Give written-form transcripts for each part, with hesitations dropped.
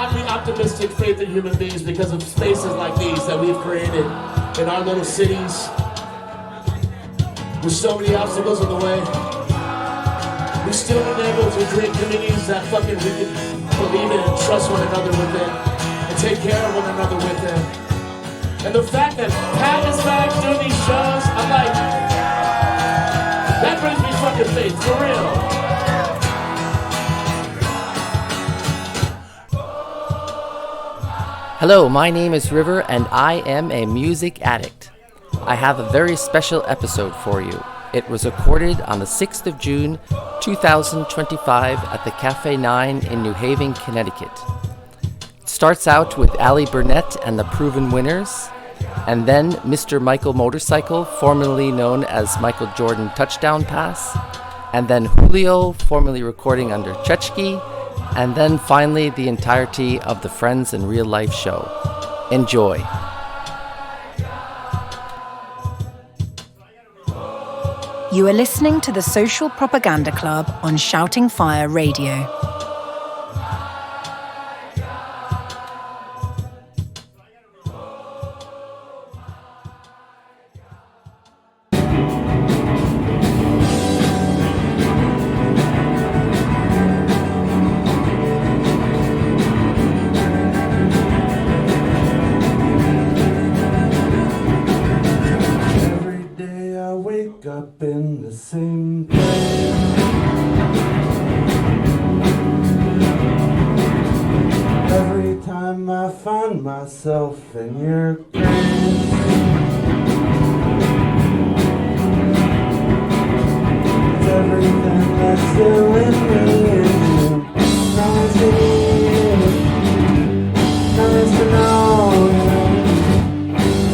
oddly optimistic faith in human beings because of spaces like these that we've created in our little cities. With so many obstacles in the way, we still been able to create communities that fucking we can believe in and trust one another within and take care of one another within. And the fact that Pat is back doing these shows, I'm like, that brings me fucking faith, for real. Hello, my name is River and I am a music addict. I have a very special episode for you. It was recorded on the 6th of June, 2025 at the Cafe 9 in New Haven, Connecticut. It starts out with Allie Burnet and the Proven Winners, and then Mr. Michael Motorcycle, formerly known as Michael Jordan Touchdown Pass, and then Julio, formerly recording under Chechki, and then finally the entirety of the Friends in Real Life show. Enjoy. You are listening to the Social Propaganda Club on Shouting Fire Radio. Up in the same place. Every time I find myself in your grace. It's everything that's still in me and you. Nice to meet you. Nice to know you.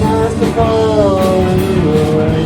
Nice to follow you away.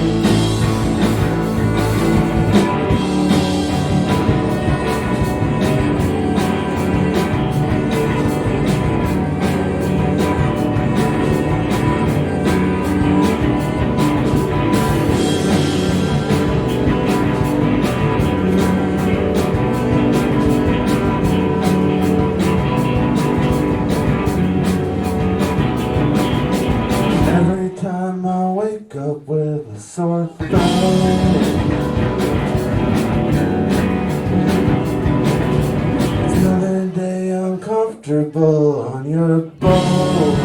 Up with a sore throat. It's another day uncomfortable on your boat.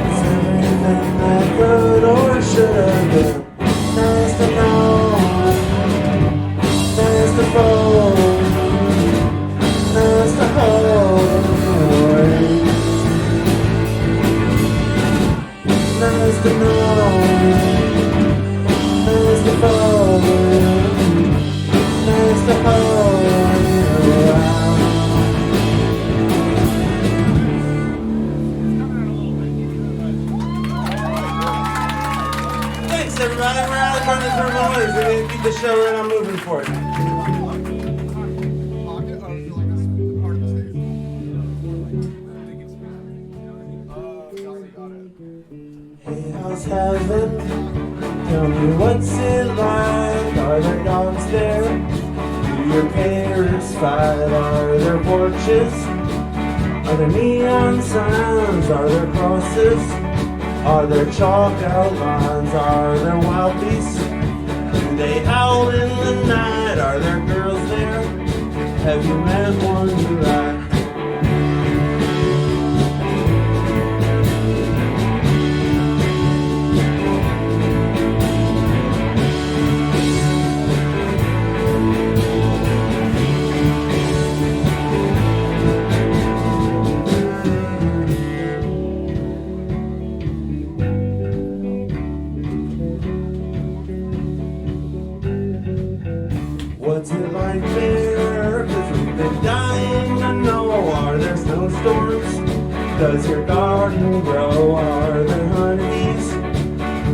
It's everything that could or should have been. Nice to know, nice to fold, nice to hold away. Nice to know, nice to hold, nice to hold you around. Thanks everybody, we're out of Burnet for noise. We're going to keep the show right on moving for it. How's heaven? Tell me what's it like? Are there dogs there? Do your parents fight? Are there porches? Are there neon signs? Are there crosses? Are there chalk outlines? Are there wild beasts? Do they howl in the night? Are there girls there? Have you met one you like? What's it like there? 'Cause we've been dying to know. Are there snowstorms? Does your garden grow? Are there honeybees?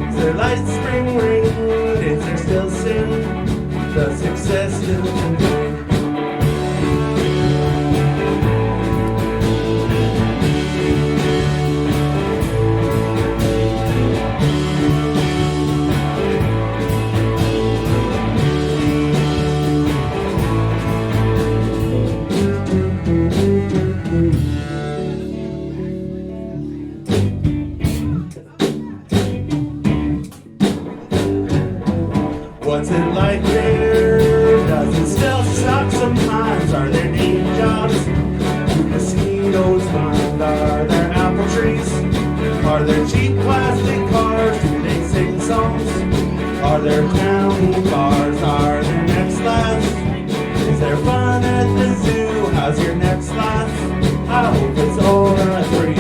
Is there light spring rain? Is there still sin? Does success still contain? fun at the zoo. How's your next laugh? I hope it's alright for you.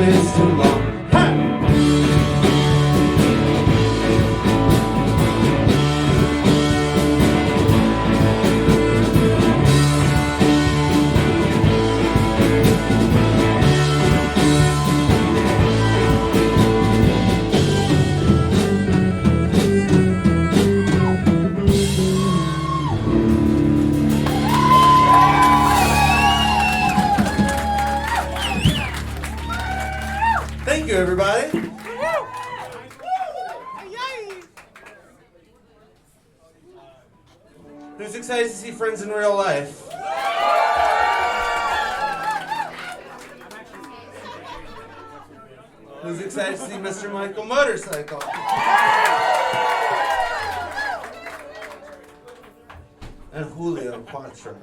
It's too long. Thank you, everybody. Who's excited to see friends in real life? Who's excited to see Mr. Michael Motorcycle? And Julio IV.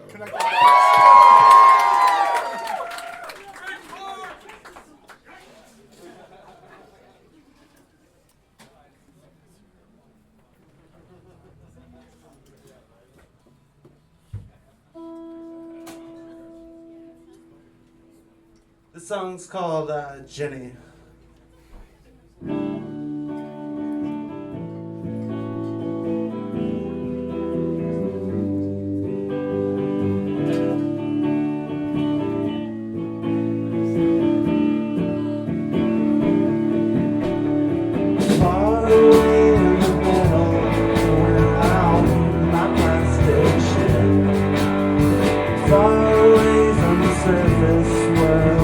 The song's called Jenny. Far away in the middle, we're out in my bus station. Far away from the surface world.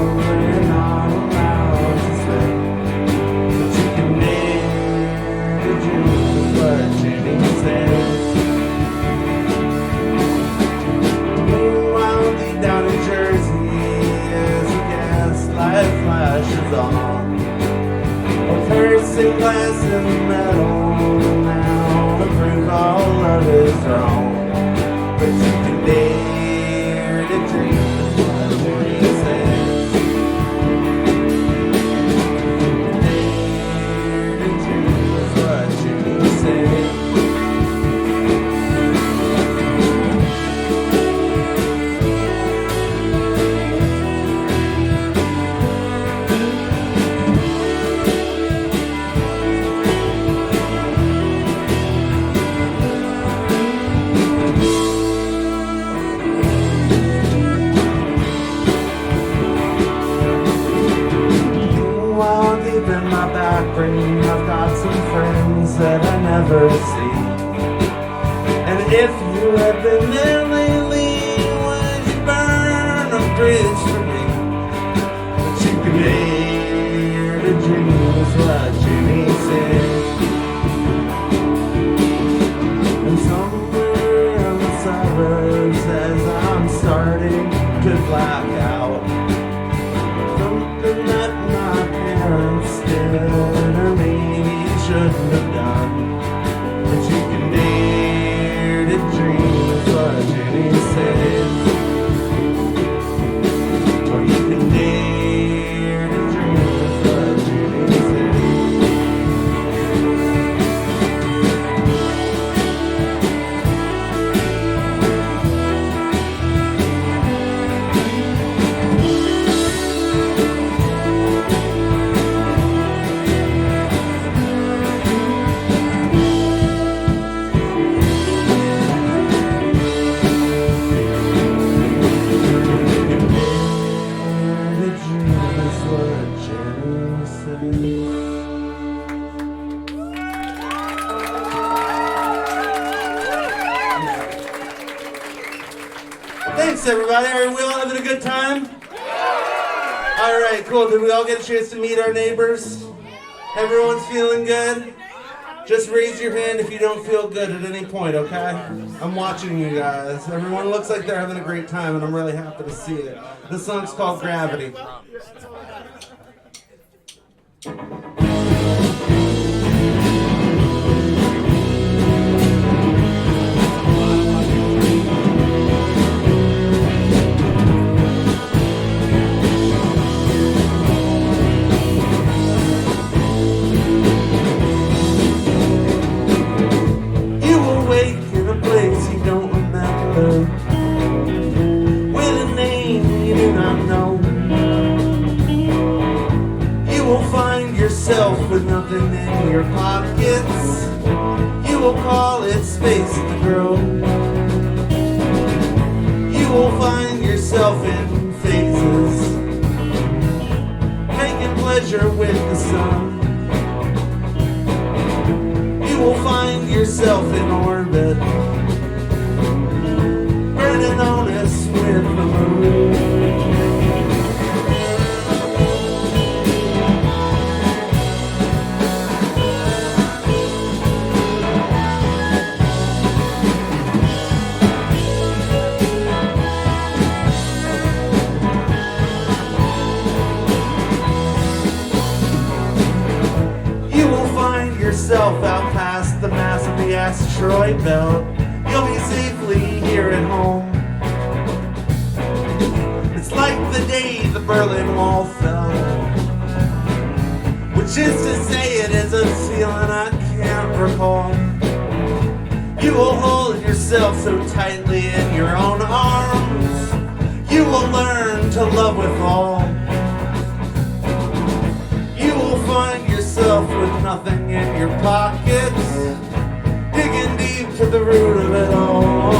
Glass and metal now to prove all love is wrong, but you can dare to dream what Jenny says. Dare to dream what Jenny says. In my back brain, I've got some friends that I never see. And if you had been there lately, would you burn a bridge for me? But you can dare to dream is what Jenny said. And somewhere in the suburbs, as I'm starting to black out, something that my parents did or maybe shouldn't have done. But you can dare to dream is what Jenny said. Or you can dare to dream is what Jenny said. Thanks, everybody. Are we all having a good time? All right, cool. Did we all get a chance to meet our neighbors? Everyone's feeling good? Just raise your hand if you don't feel good at any point, okay? I'm watching you guys. Everyone looks like they're having a great time, and I'm really happy to see it. This song's called Gravity. With nothing in your pockets, you will call it space to grow. You will find yourself in phases, making pleasure with the sun. You will find yourself in orbit, burning honest with the moon. Yourself out past the mass of the asteroid belt. You'll be safely here at home. It's like the day the Berlin Wall fell, which is to say it is a feeling I can't recall. You will hold yourself so tightly in your own arms. You will learn to love with all. You will find yourself with nothing in your pockets, digging deep to the root of it all.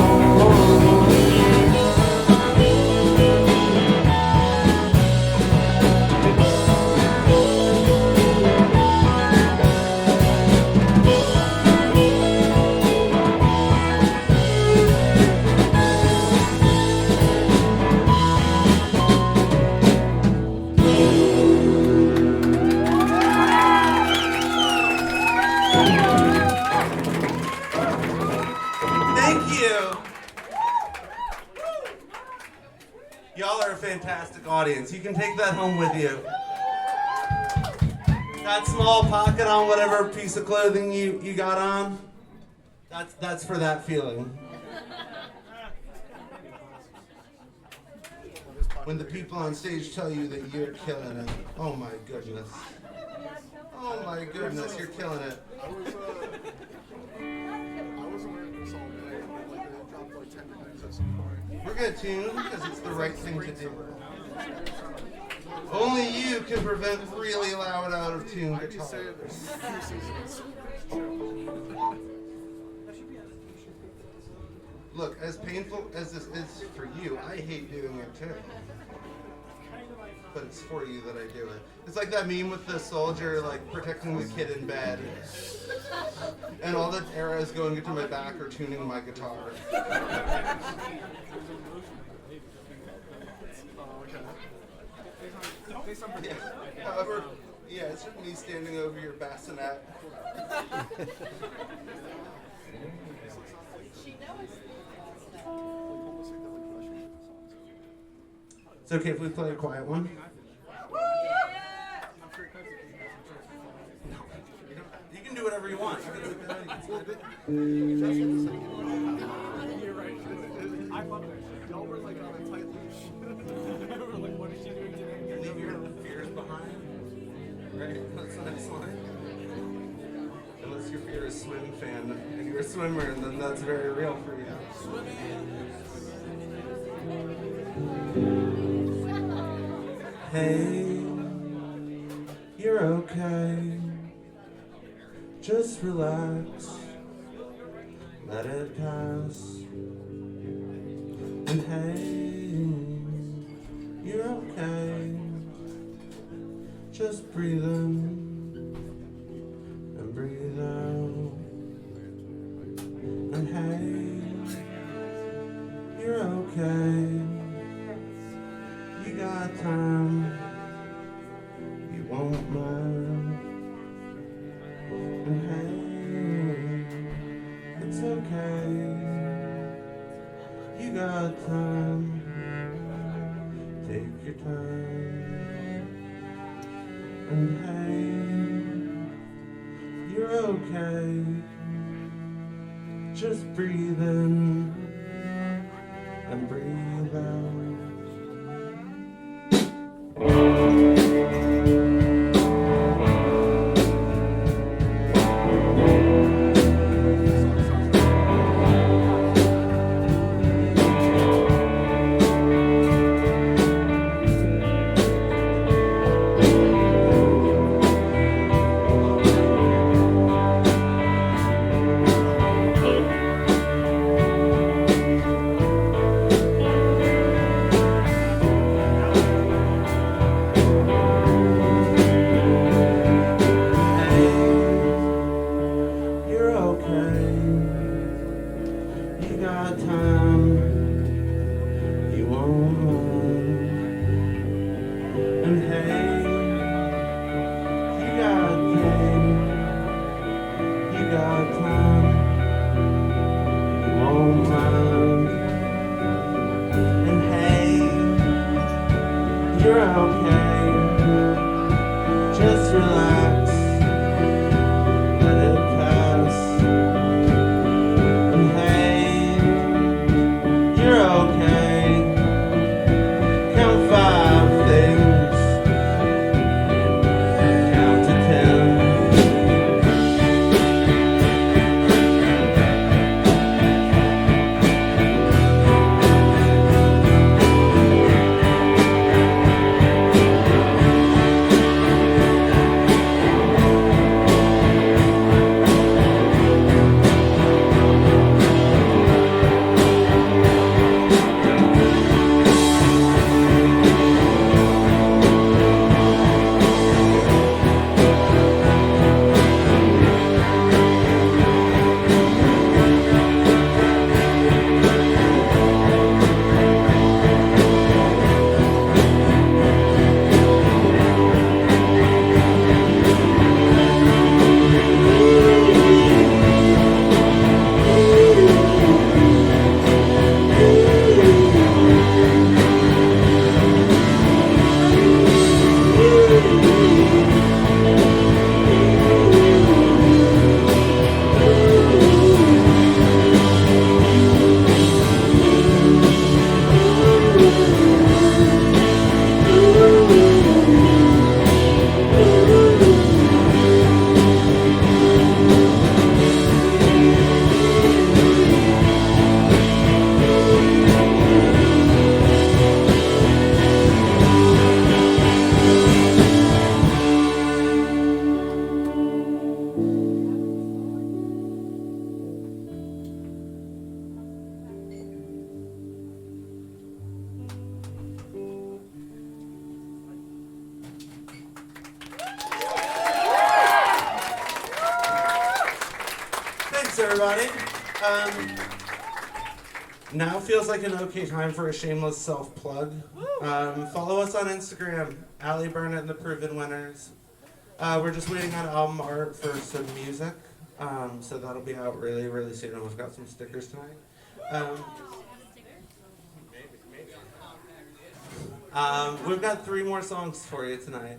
Fantastic audience. You can take that home with you. That small pocket on whatever piece of clothing you got on, that's for that feeling. When the people on stage tell you that you're killing it, oh my goodness. Oh my goodness, you're killing it. I wasn't wearing this all day. Like, it dropped like 10 minutes at some point. We're gonna tune because it's the right thing to do. Only you can prevent really loud, out of tune guitars. Look, as painful as this is for you, I hate doing it too. But it's for you that I do it. It's like that meme with the soldier like protecting the kid in bed. And all the arrows going into my back are tuning my guitar. Yeah. However, yeah, it's just me standing over your bassinet. It's okay if we play a quiet one. You can do whatever you want. You're right. I love it. Y'all were like on a tight leash. We're like, what is she doing today? Leave your fears behind. Right? That's the next line. Unless your fear is swim fan and you're a swimmer, and then that's very real for you. Hey, you're okay. Just relax. Let it pass. And hey, you're okay. Just breathe in and breathe out. And hey, you're okay. You got time. won't mind. And hey, it's okay. You got time. Take your time. And hey, you're okay. Just breathe in and breathe out. Everybody. Now feels like an okay time for a shameless self-plug. Follow us on Instagram, Allie Burnet and the Proven Winners. We're just waiting on album art for some music, so that'll be out really, really soon. And we've got some stickers tonight. We've got 3 more songs for you tonight.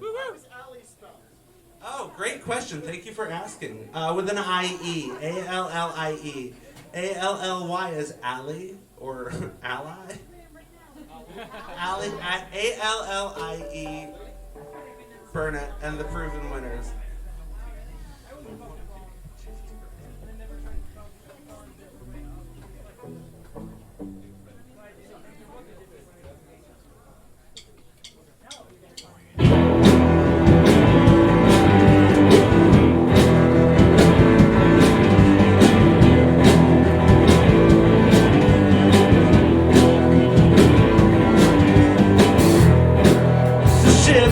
Oh, great question. Thank you for asking. With an I-E, A-L-L-I-E. A-L-L-Y is Allie or ally. Allie, A-L-L-I-E, Burnet, and the Proven Winners.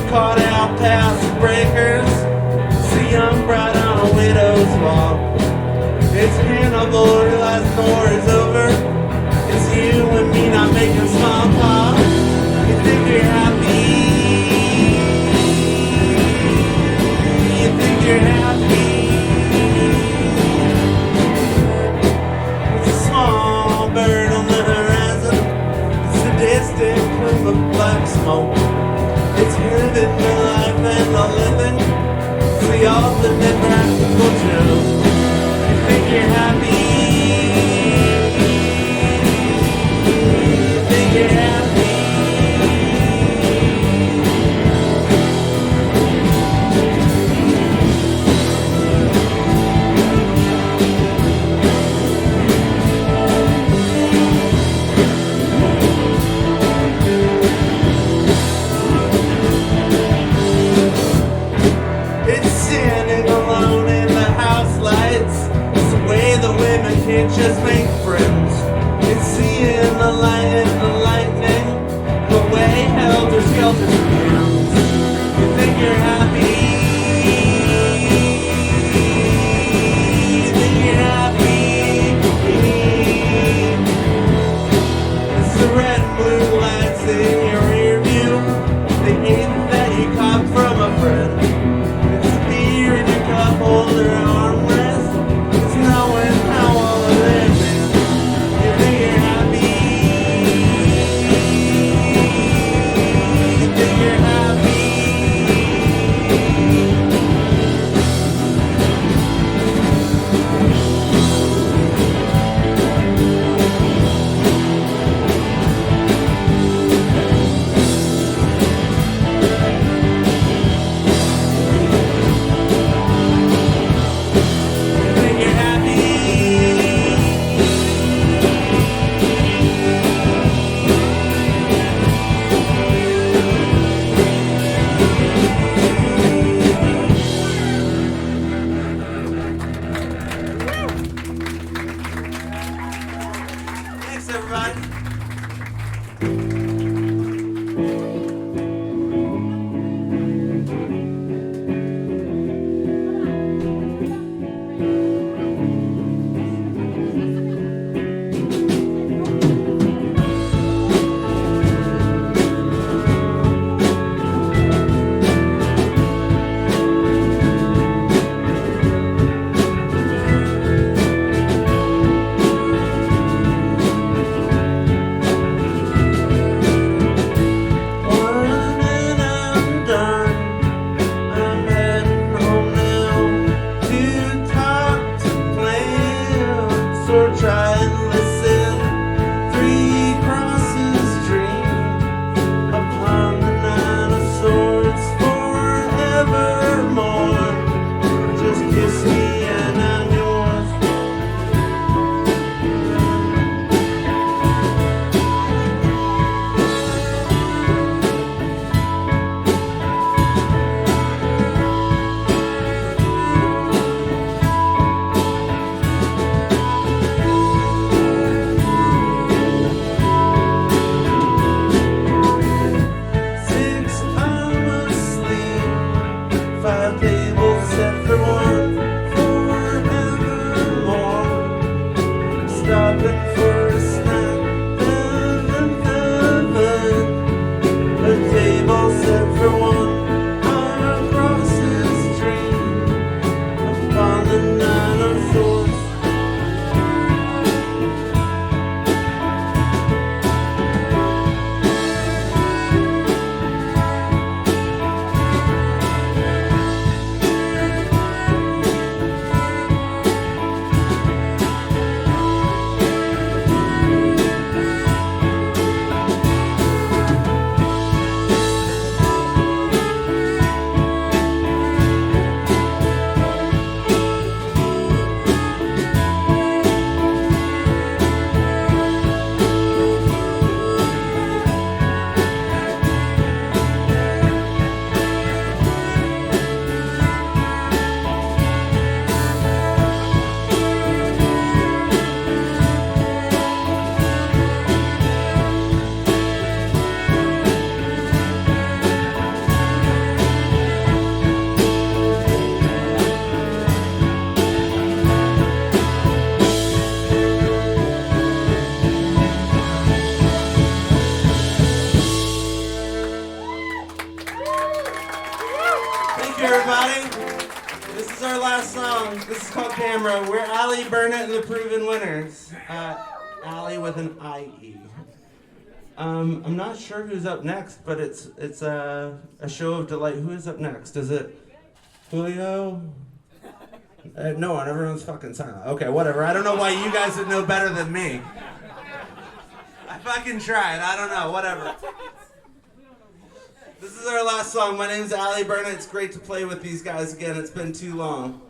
Caught out past the breakers. It's a young bride on a widow's walk. It's Hannibal, her last war is over. It's you and me not making small talk. You think you're happy. It's heaven, the life, and the living. See all the practical truth. You think you're happy. You think you're happy. It's standing alone in the house lights. It's the way the women can't just make friends. It's seeing the light and the lightning. The way helter skelter begins. You think you're happy. You think you're happy. It's the red and blue lights in your rear view. The eighth that you caught from a friend. It's the beer in your cup holder armrest. It's knowing how all of it is. You think you're happy. You think you're happy. You think you're happy. Thanks, everybody. When I'm done, I'm heading home now to talk to plants or try and listen. Three crosses dream upon the nine of swords forevermore. Just kiss me and I'm yours. Six hours sleep, 5 tables set for one, forevermore. Stopping for a snack, heaven. A table set for one, our crosses dream upon the nine of swords. Thank you, everybody. This is our last song. This is called Camera. We're Allie Burnet and the Proven Winners. Allie with an I-E. I'm not sure who's up next, but it's a show of delight. Who is up next? Is it Julio? No one. Everyone's fucking silent. Okay, whatever. I don't know why you guys would know better than me. I fucking tried. I don't know. Whatever. This is our last song. My name's Allie Burnet. It's great to play with these guys again. It's been too long.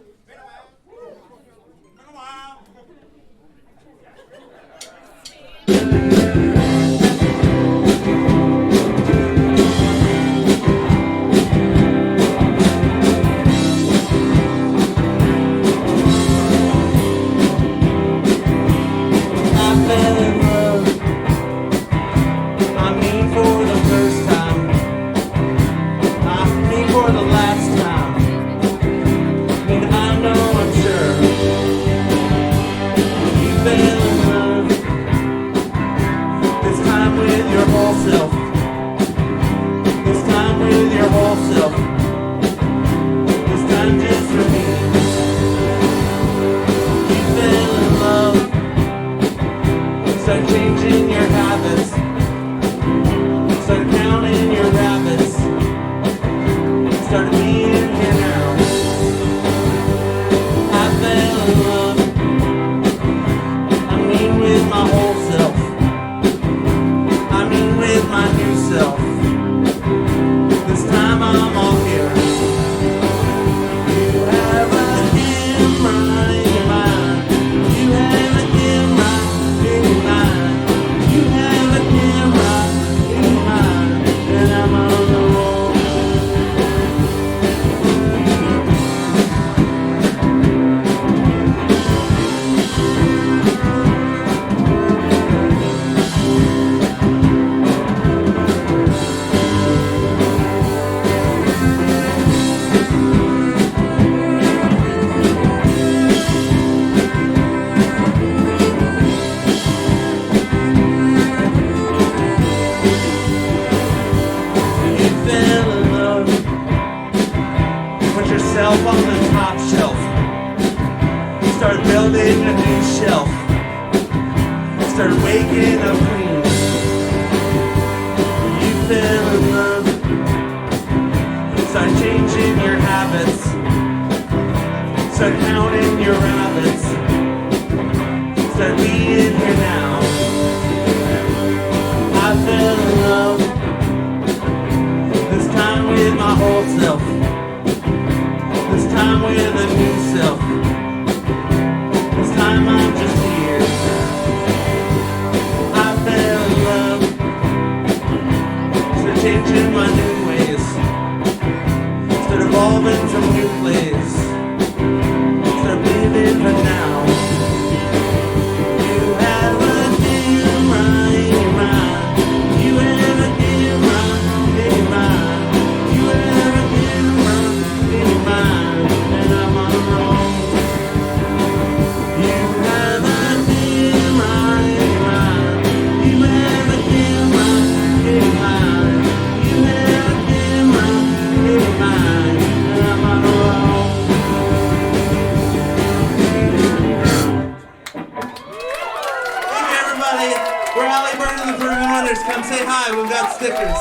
We're Allie Burnet and the Perversion Wonders. Come say hi. We've got stickers.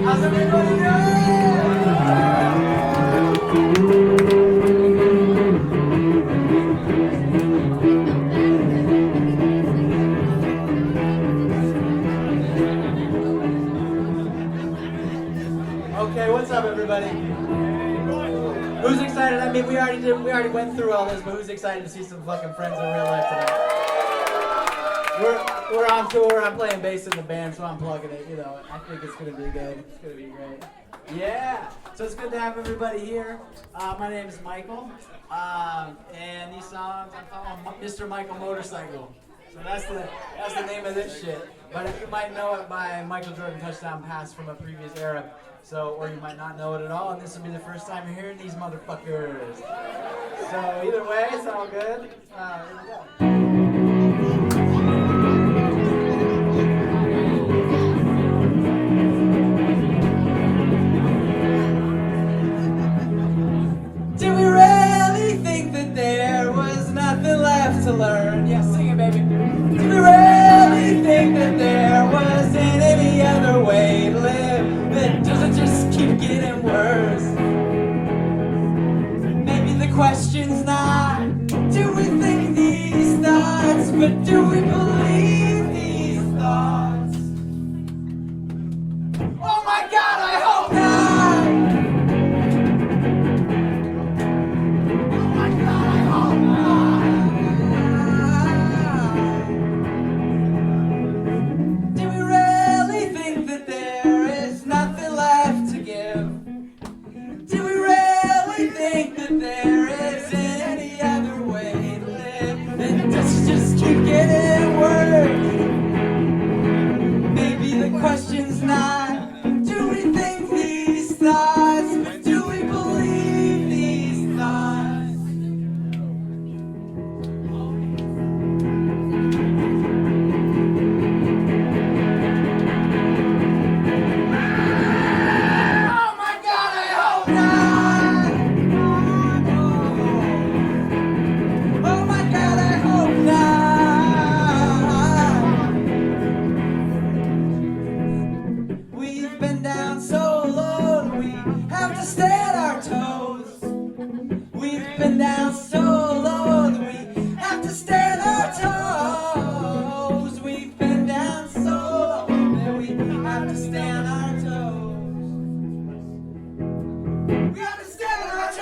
How's everybody doing? Okay, what's up, everybody? Who's excited? I mean, we already went through all this, but who's excited to see some fucking friends in real life tonight? We're on tour. I'm playing bass in the band, so I'm plugging it. You know, I think it's gonna be good. It's gonna be great. Yeah. So it's good to have everybody here. My name is Michael, and these songs I'm calling Mr. Michael Motorcycle. So that's the name of this shit. But you might know it by Michael Jordan touchdown pass from a previous era. So, or you might not know it at all, and this will be the first time you're hearing these motherfuckers. So either way, it's all good. Here we go. question's not, do we think these thoughts, but do we believe these thoughts? Oh my God, I hope not! Oh my God, I hope not! Do we really think that there is nothing left to give? Do we really think that there isn't any other way to live? And does it just keep getting worse? Maybe the question's not, do we think these thoughts, but do we believe these thoughts? Oh my God, I hope not! Oh my God, I hope not! We've been down so low that we have to stay on our toes. We've been down so low that we have to stay on our toes. We've been down so low that we have to stay on our toes. We have to stay on our toes.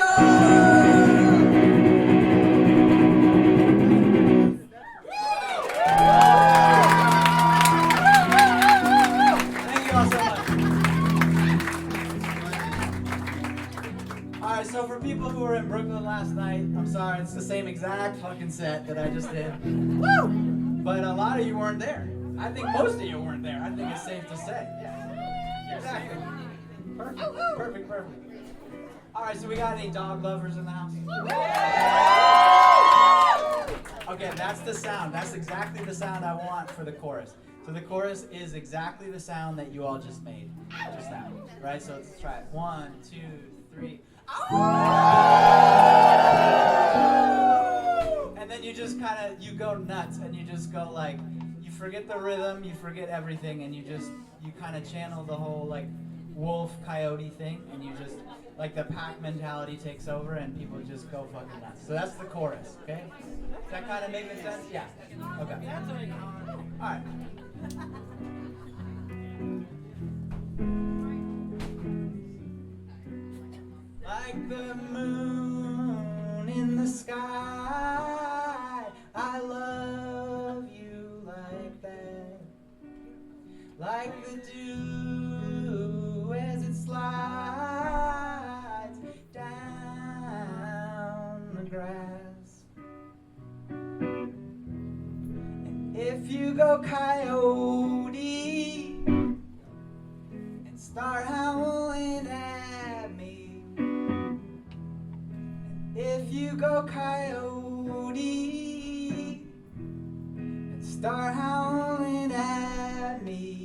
Thank you all so much. Alright, so for people who were in Brooklyn last night, I'm sorry, it's the same exact fucking set that I just did. Woo! But a lot of you weren't there. I think most of you weren't there. I think it's safe to say. Yeah. Exactly. Perfect. Alright, so we got any dog lovers in the house? Okay, that's the sound. That's exactly the sound I want for the chorus. So the chorus is exactly the sound that you all just made just now. Right? So let's try it. 1, 2, 3. And then you just kind of, you go nuts and you just go like, you forget the rhythm, you forget everything, and you kind of channel the whole like wolf coyote thing, and you just, like the pack mentality takes over and people just go fucking nuts. So that's the chorus, okay? Does that kind of make sense? Yeah. Okay. All right. Like the moon in the sky, I love you like that. Like the dew as it slides down the grass. And if you go coyote and start howling at me, if you go coyote and start howling at me,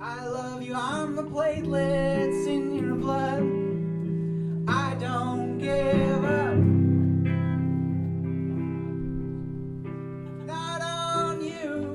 I love you, I'm the platelets in your blood, I don't give up, not on you.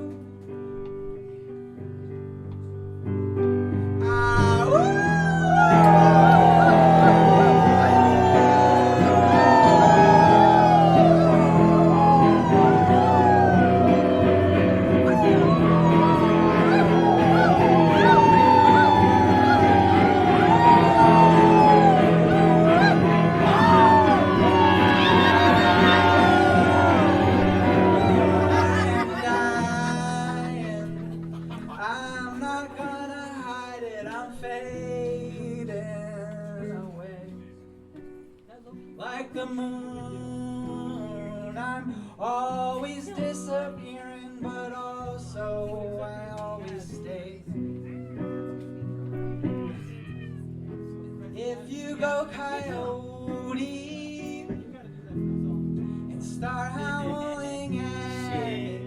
Like the moon, I'm always disappearing, but also I always stay. If you go coyote and start howling at me,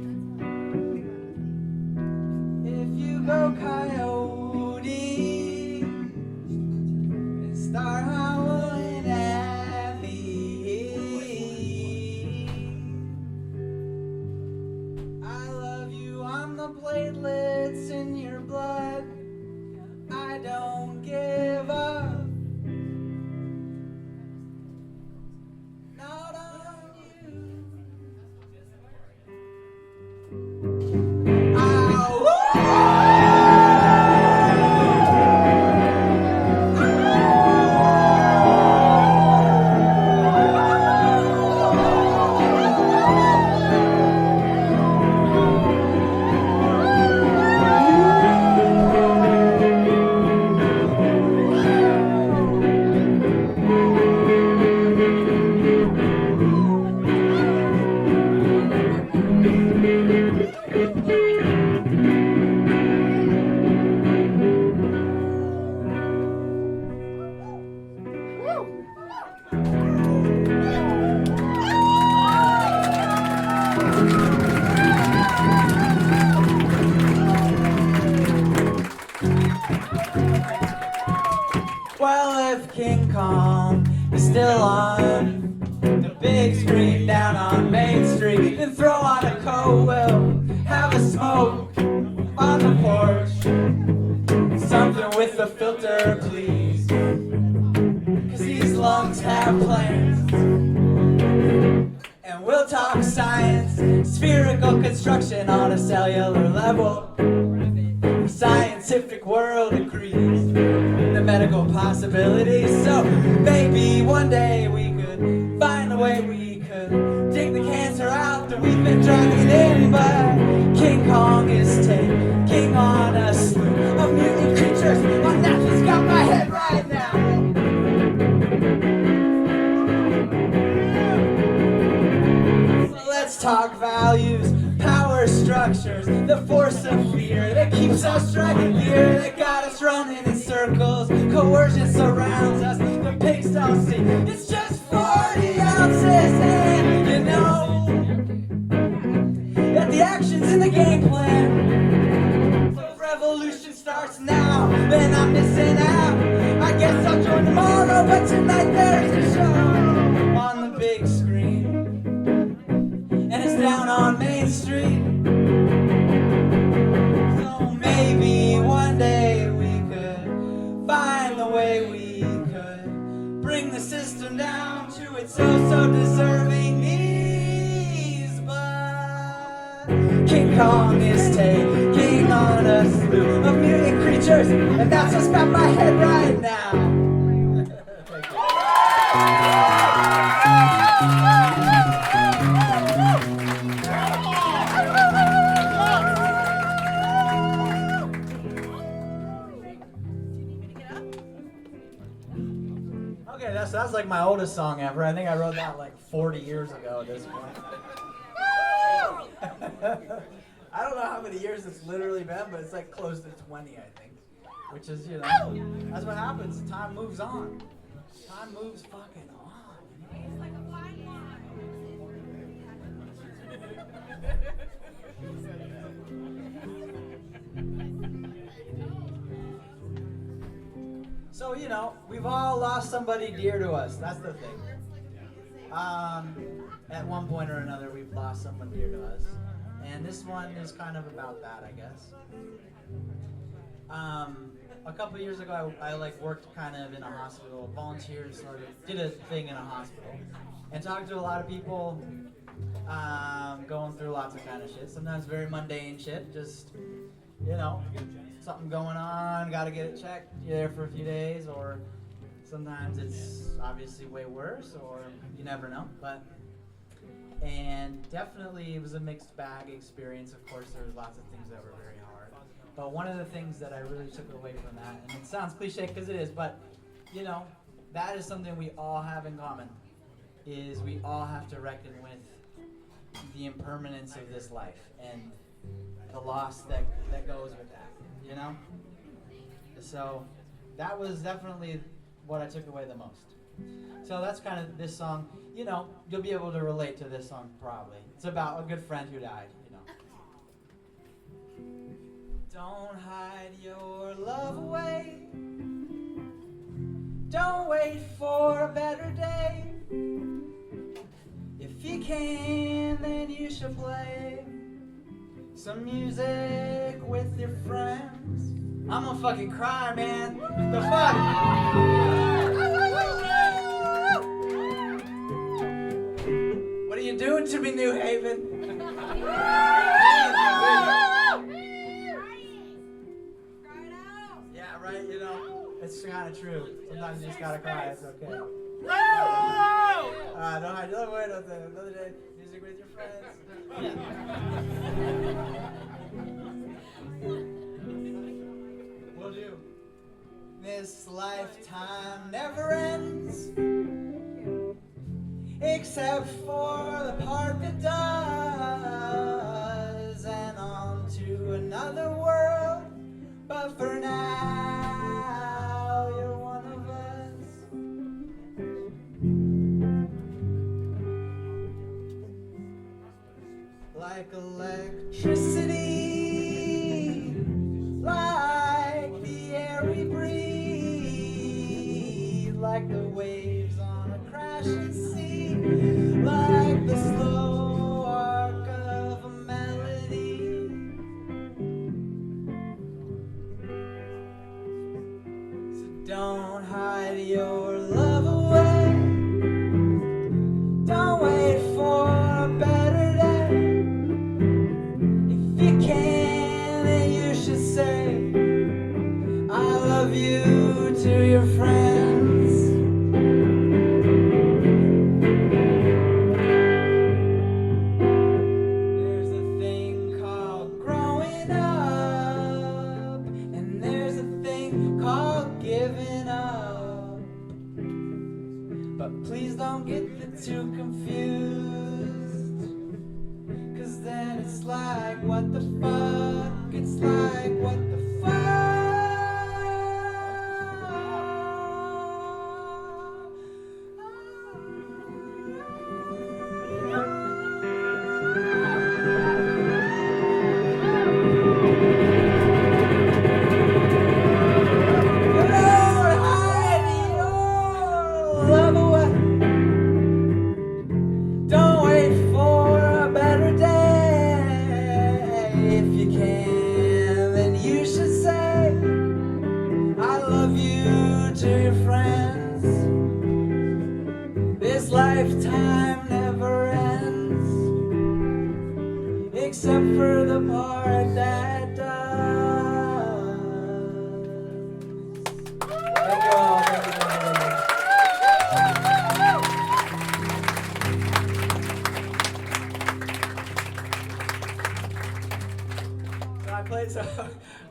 if you go coyote and start howling at me, I love you, I'm the platelets in your blood, I don't give up, Well, if King Kong is still on the big screen down on Main Street, then throw on a coat, we'll have a smoke on the porch. Something with a filter, please, 'cause these lungs have plans. And we'll talk science, spherical construction on a cellular level. The scientific world agrees, the medical possibilities. So maybe one day we could find a way we could dig the cancer out that we've been dragging in. But King Kong is taking on a slew of mutant creatures, and that's what's got my head right now. Let's talk values, power structures, the force of fear that keeps us dragging here, that got us running in circles. Coercion surrounds us, the pigs don't see. It's just 40 ounces, and you know that the action's in the game plan. So if revolution starts now, then I'm missing out. I guess I'll join tomorrow, but tonight there's a show on the big screen. And it's down on Main Street. So maybe one day we could find the way we could bring the system down to its so deserving knees. But King Kong is taking on a slew of mutant creatures, and that's what's got my head right now. Okay, that's like my oldest song ever. I think I wrote that like 40 years ago at this point. I don't know how many years it's literally been, but it's like close to 20, I think. Which is, you know, that's what happens. Time moves on. Time moves fucking on. It's like a fine wine. So, you know, we've all lost somebody dear to us. That's the thing. At one point or another, we've lost someone dear to us. And this one is kind of about that, I guess. A couple of years ago, I like worked kind of in a hospital, volunteered, sort of did a thing in a hospital, and talked to a lot of people going through lots of kind of shit. Sometimes very mundane shit, just, you know, something going on, gotta get it checked, you're there for a few days, or sometimes it's obviously way worse, or you never know. And definitely it was a mixed bag experience. Of course, there was lots of things that were very hard. But one of the things that I really took away from that, and it sounds cliche because it is, but you know, that is something we all have in common, is we all have to reckon with the impermanence of this life and the loss that goes with that, you know? So that was definitely what I took away the most. So that's kind of this song. You know, you'll be able to relate to this song probably. It's about a good friend who died, you know. Don't hide your love away. Don't wait for a better day. If you can, then you should play some music with your friends. I'm gonna fucking cry, man. The fuck? What are you doing to me, New Haven? Yeah, right, you know, it's kind of true. Sometimes you just gotta cry, it's okay. Don't hide your love away, another day, music with your friends. Will do. This lifetime never ends, except for the part that does, and on to another world. But for now, you're one of us. Like electricity, like the air we breathe. like the waves on a crashing sea, like the slow arc of a melody. So don't hide your love away. Don't wait for a better day. If you can, then you should say I love you to your friends. There's a thing called growing up, and there's a thing called giving up. But please don't get the two confused, 'cause then it's like what the fuck, it's like what the fuck. Don't hide your love away. Don't wait for a better day. If you can, then you should say I love you to your friends. This lifetime never ends, except for the part that does. Thank you all. Thank you for having me.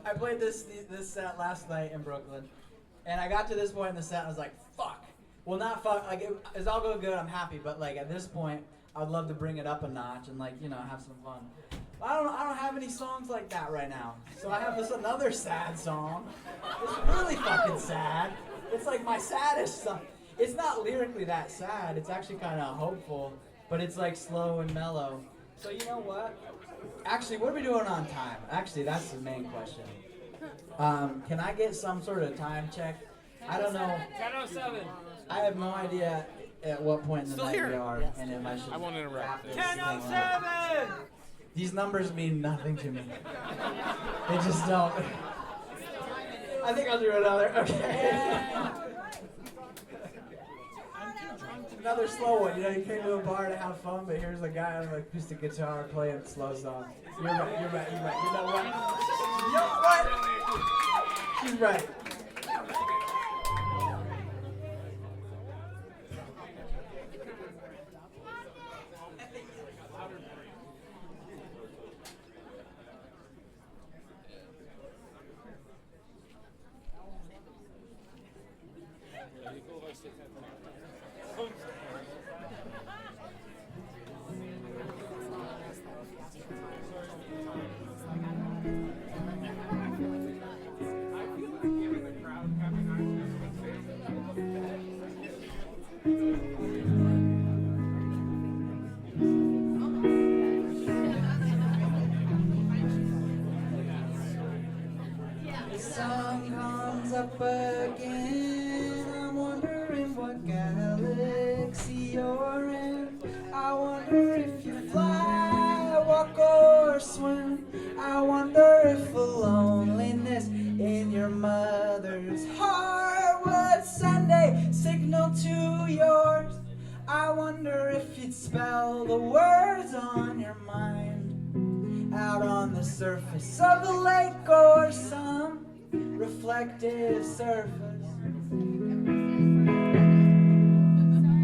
I played this set last night in Brooklyn, and I got to this point in the set and I was like, fuck. Well, not fuck, like it's all going good, I'm happy, but like at this point I would love to bring it up a notch and like, you know, have some fun. I don't have any songs like that right now. So I have this another sad song. It's really fucking sad. It's like my saddest song. It's not lyrically that sad. It's actually kind of hopeful, but it's like slow and mellow. So you know what? Actually, what are we doing on time? Actually, that's the main question. Can I get some sort of time check? I don't know. 10:07. I have no idea at what point in the night we are, and if I should. I won't interrupt. wrap this thing up. 10:07. These numbers mean nothing to me. They just don't. I think I'll do another. Okay. Another slow one. You know, you came to a bar to have fun, but here's a guy on an acoustic guitar playing slow songs. You're right. You're right. You're right. You know what? You're right. She's right. Sun comes up again. I'm wondering what galaxy you're in. I wonder if you fly, walk, or swim. I wonder if the loneliness in your mother's heart would Sunday signal to yours. I wonder if you'd spell the words on your mind out on the surface of the lake or some reflective surface,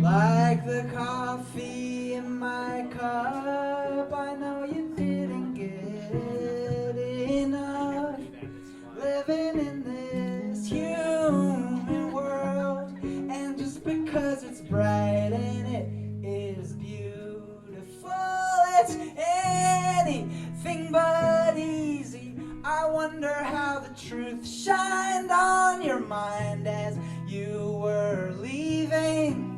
like the coffee in my cup. I know you didn't get enough living in this human world, and just because it's bright and it is beautiful, it's anything but easy. I wonder how the truth shined on your mind as you were leaving.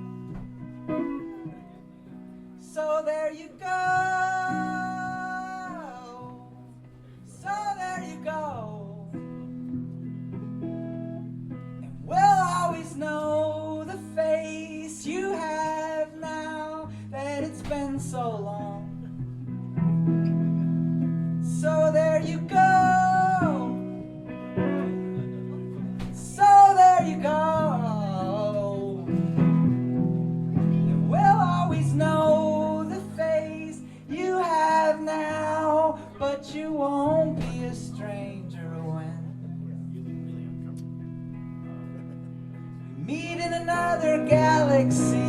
So there you go. So there you go. And we'll always know the so long. So there you go. So there you go. And we'll always know the face you have now, but you won't be a stranger when we meet in another galaxy.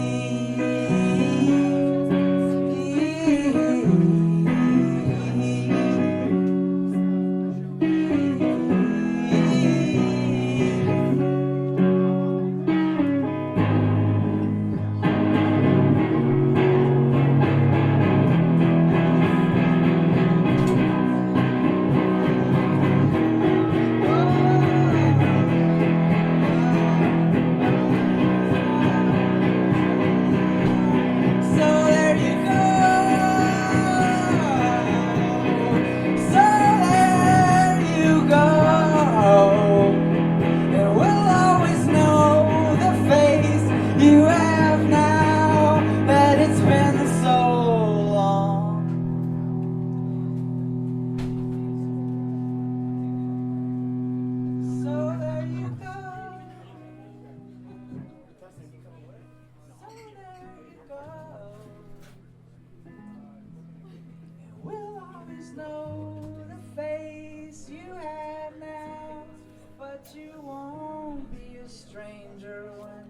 You won't be a stranger when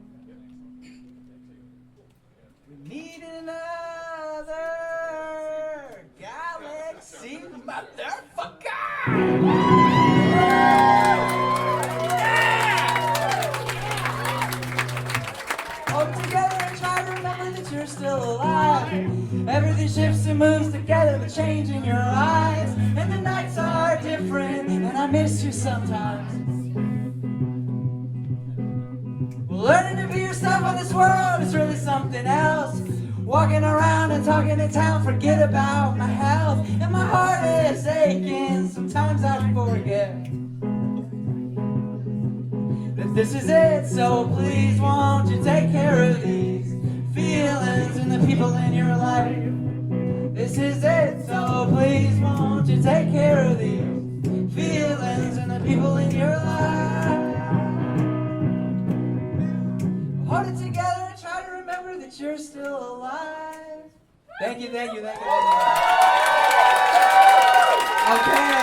we meet in another galaxy, motherfucker! Hold together and try to remember that you're still alive. Everything shifts and moves together, the change in your eyes. And the nights are different, and I miss you sometimes. Learning to be yourself on this world is really something else. Walking around and talking in town, forget about my health. And my heart is aching, sometimes I forget that this is it. So please won't you take care of these feelings and the people in your life. This is it, so please won't you take care of these feelings and the people in your life. Hold it together and try to remember that you're still alive. Thank you, thank you, thank you, thank you. Okay, yeah.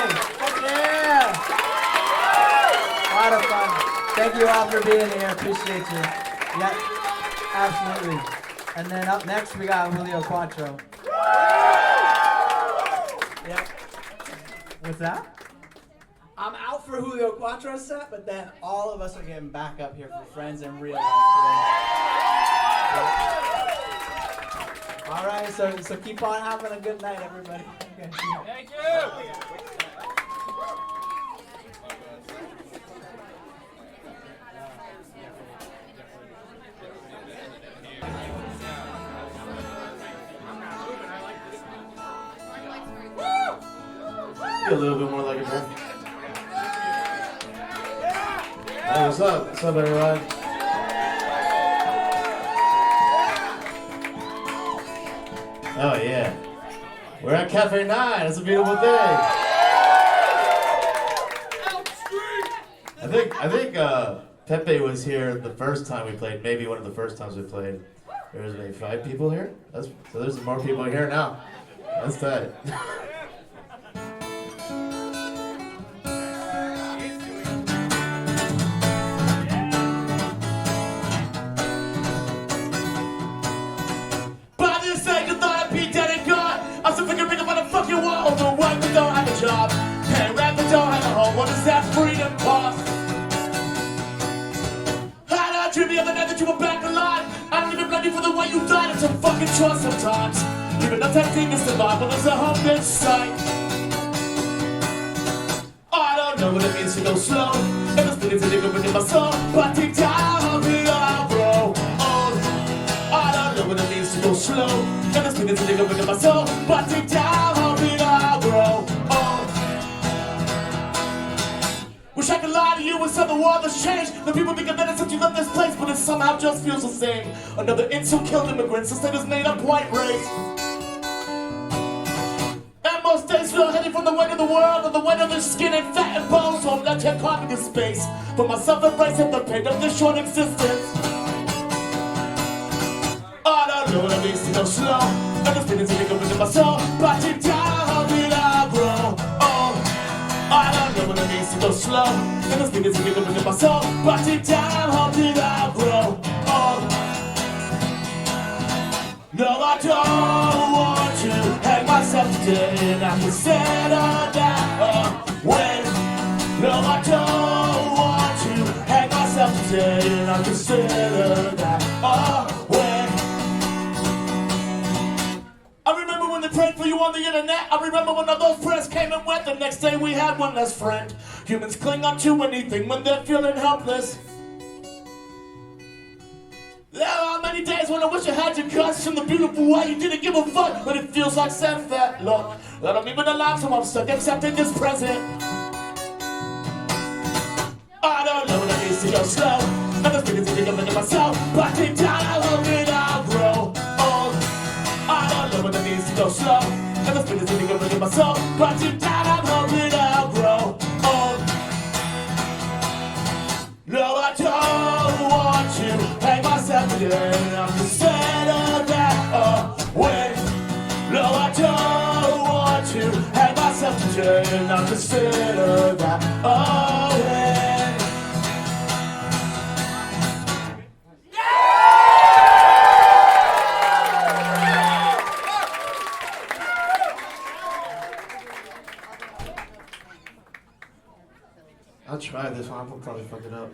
A lot of fun. Thank you all for being here, appreciate you. Yeah, absolutely. And then up next we got Julio IV. Yep. What's that? I'm out for Julio IV's set, but then all of us are getting back up here for friends in real life today. All right, so keep on having a good night, everybody. Okay. Thank you. Be a little bit more like a girl. Hey, what's up? What's up, everyone? Oh yeah, we're at Cafe 9. It's a beautiful day. I think Pepe was here the first time we played. Maybe one of the first times we played. There was maybe 5 people here. So there's more people here now. That's tight. Job. Can't rap and don't have a home. What does that freedom cost? I don't dream the other night that you were back alive. I don't even blame you for the way you died. It's a fucking trust sometimes. Even though tempting is survival, there's a hope in sight. I don't know what it means to go slow. And the spirit's a nigga within my soul. But deep down, I'll be all grow old. I don't know what it means to go slow. And the spirit's a nigga within my soul. But deep down, I'll be all grow old. Wish I could lie to you and say the world has changed. The people think of it since you left this place, but it somehow just feels the same. Another insult killed immigrants, the state is made up white race. so heavy from the weight of the world, and the weight of their skin and fat and bones. So I'm not yet carving this space for myself embracing the pain of this short existence. I don't know what it means to go slow, and the feelings that go into my soul, but deep down, how did I grow? Oh, I don't know what it means to go slow, and the feelings that go into my soul, but deep down, how did I grow? Oh, no, I don't want to hang myself today, and I can settle down when. No, I don't want to hang myself today, and I can settle down when. I remember when they prayed for you on the internet. I remember when all those prayers came and went. The next day we had one less friend. Humans cling on to anything when they're feeling helpless. There are many days when I wish I had your guts and the beautiful way you didn't give a fuck, but it feels like self-fat luck that I'm even alive, so I'm stuck accepting this present. I don't know what it means to go slow, and the feelings that come into myself, but deep down I love it, I'll grow old. I don't know what it means to go slow, and the feelings that come into myself, but deep down I love it, I'll grow old. No, I don't want to hang myself again. I'm just settle down when. No, I don't want to hang myself again. I'm just settle down when. I'll try this one, I'll probably fuck it up.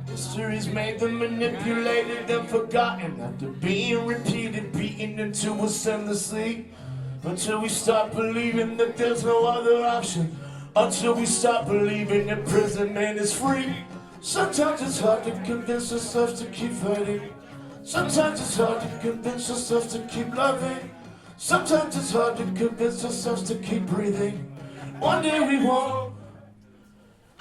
History's made them manipulated and forgotten after being repeated, beaten into us endlessly. Until we start believing that there's no other option. Until we start believing that prison man is free. Sometimes it's hard to convince ourselves to keep fighting. Sometimes it's hard to convince ourselves to keep loving. Sometimes it's hard to convince ourselves to keep breathing. One day we won't.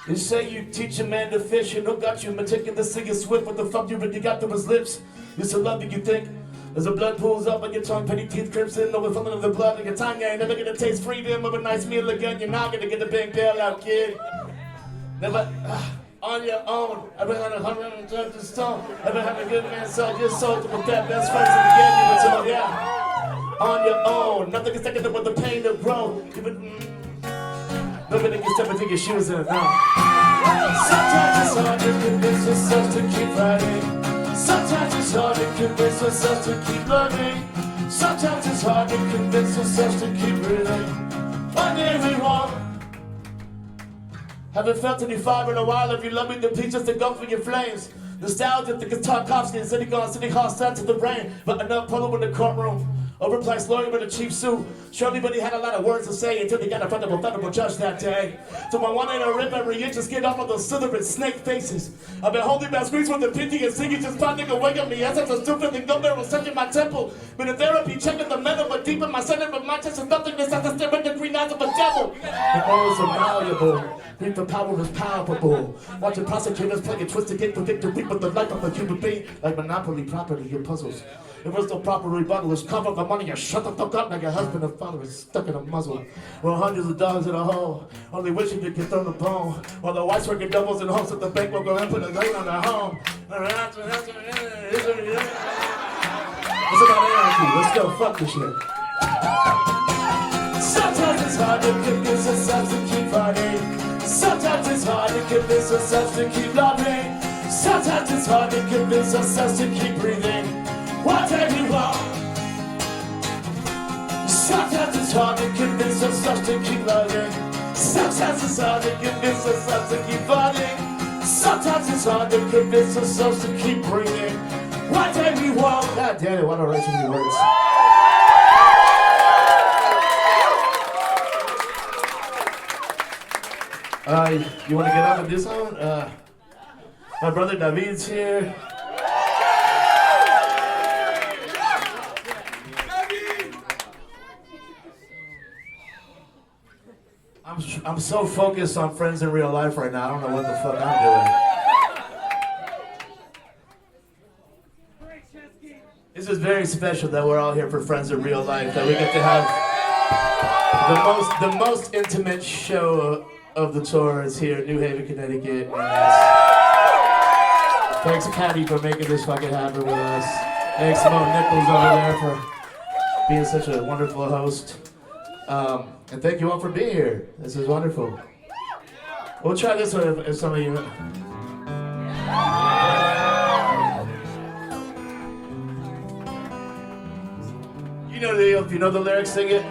They say you teach a man to fish, and no got you meticulously swift. What the fuck you really got through his lips? You're so lovely you think. As the blood pulls up on your tongue, penny teeth crimson, overflowing of the blood in your tongue. You ain't never gonna taste freedom of a nice meal again. You're not gonna get the big bail out, kid. Never on your own. Ever had 130 stone. Ever had a good man sell your soul to protect best friends and to get you until, yeah. On your own. Nothing is taking with the pain to grow. Nobody can step into your shoes and no. Sometimes it's hard to convince ourselves to keep fighting. Sometimes it's hard to convince ourselves to keep loving. Sometimes it's hard to convince ourselves to keep breathing. One day we won't. Haven't felt any fire in a while. If you love me, then please just to go for your flames. Nostalgia, the guitar cops get city gone, city hall set to the brain. But enough polo in the courtroom. Overpriced lawyer in a cheap suit. Surely, but he had a lot of words to say until he got in front of a federal judge that day. So I wanted to rip every inch and get off of those slithering snake faces. I've been holding back screams with the pinky and singing, just finding a way of me. As I'm so stupid, the governor was touching my temple. Been in therapy, checking the metal, but deep in my center of my chest is nothingness as I stare at the green eyes of a devil. The morals are malleable. Read the power is palpable. Watching prosecutors play a twisted game for victory with the life of a human being. Like Monopoly property, your puzzles. There was no proper rebuttal. It's cover the money and shut the fuck up like your husband and father is stuck in a muzzle. Well, hundreds of dollars in a hole, only wishing they could throw the bone. While the whites working doubles in hopes that the bank will go and put a light on their home. It's about anarchy. Let's go. Fuck this shit. Sometimes it's hard to convince ourselves to keep fighting. Sometimes it's hard to convince ourselves to keep loving. Sometimes it's hard to convince ourselves to keep breathing. What day we want. Sometimes it's hard to convince ourselves to keep loving. Sometimes it's hard to convince ourselves to keep fighting. Sometimes it's hard to convince ourselves to keep breathing. What day we want. God damn it, why don't I write so many words? You want to get out of this one? My brother David's here. I'm so focused on friends in real life right now. I don't know what the fuck I'm doing. This is very special that we're all here for friends in real life. That we get to have The most intimate show of the tour is here in New Haven, Connecticut. And thanks, Patty, for making this fucking happen with us. Thanks, Mo Nichols over there for being such a wonderful host. And thank you all for being here. This is wonderful. We'll try this one if some of you. If you know the lyrics, sing it.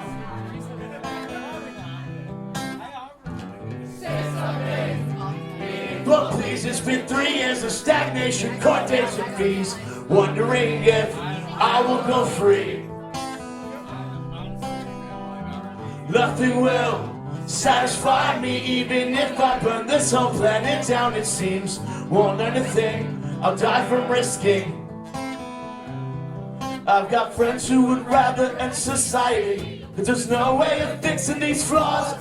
But please, it's been 3 years of stagnation, court dates and fees. Wondering if I will go free. Nothing will satisfy me, even if I burn this whole planet down. It seems won't learn a thing. I'll die from risking. I've got friends who would rather end society, but there's no way of fixing these flaws.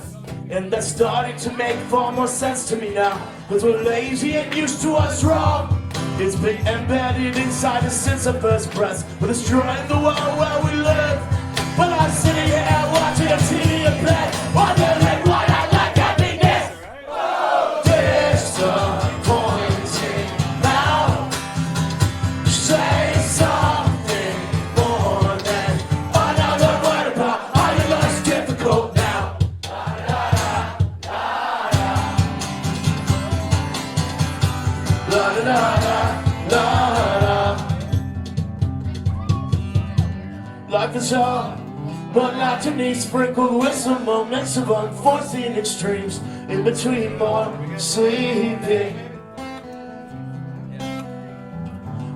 And that's starting to make far more sense to me now, cause we're lazy and used to what's wrong. It's been embedded inside us since our first breath. We're destroying the world where we live. But I'm sitting here watching a TV in bed, wondering why I lack happiness. Disappointing now. Say something more than another word about how your life's difficult now. La da da da da. Life is hard, but not to me, sprinkled with some moments of unforeseen extremes. In between more sleeping.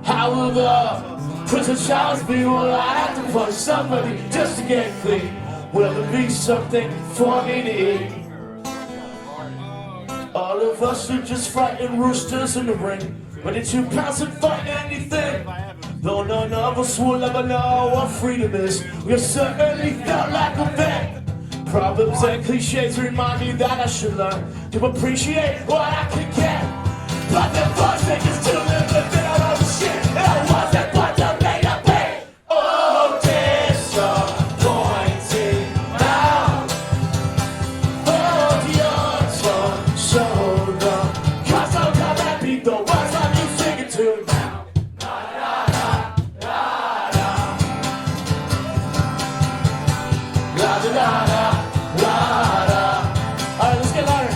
How will the prison showers be? Will I have to punch somebody just to get clean? Will there be something for me to eat? All of us are just frightened roosters in the ring, ready to pounce and fight anything. Though none of us will ever know what freedom is, we have certainly felt like a vet. Proverbs and cliches remind me that I should learn to appreciate what I can get. But the first thing is to live the bit out of the shit that wasn't what I made up be. Oh, disappointing now. Hold your tongue, shoulder, cause I'll come and beat the words I'm you singing to now. La da da da, la da. Alright, let's get louder.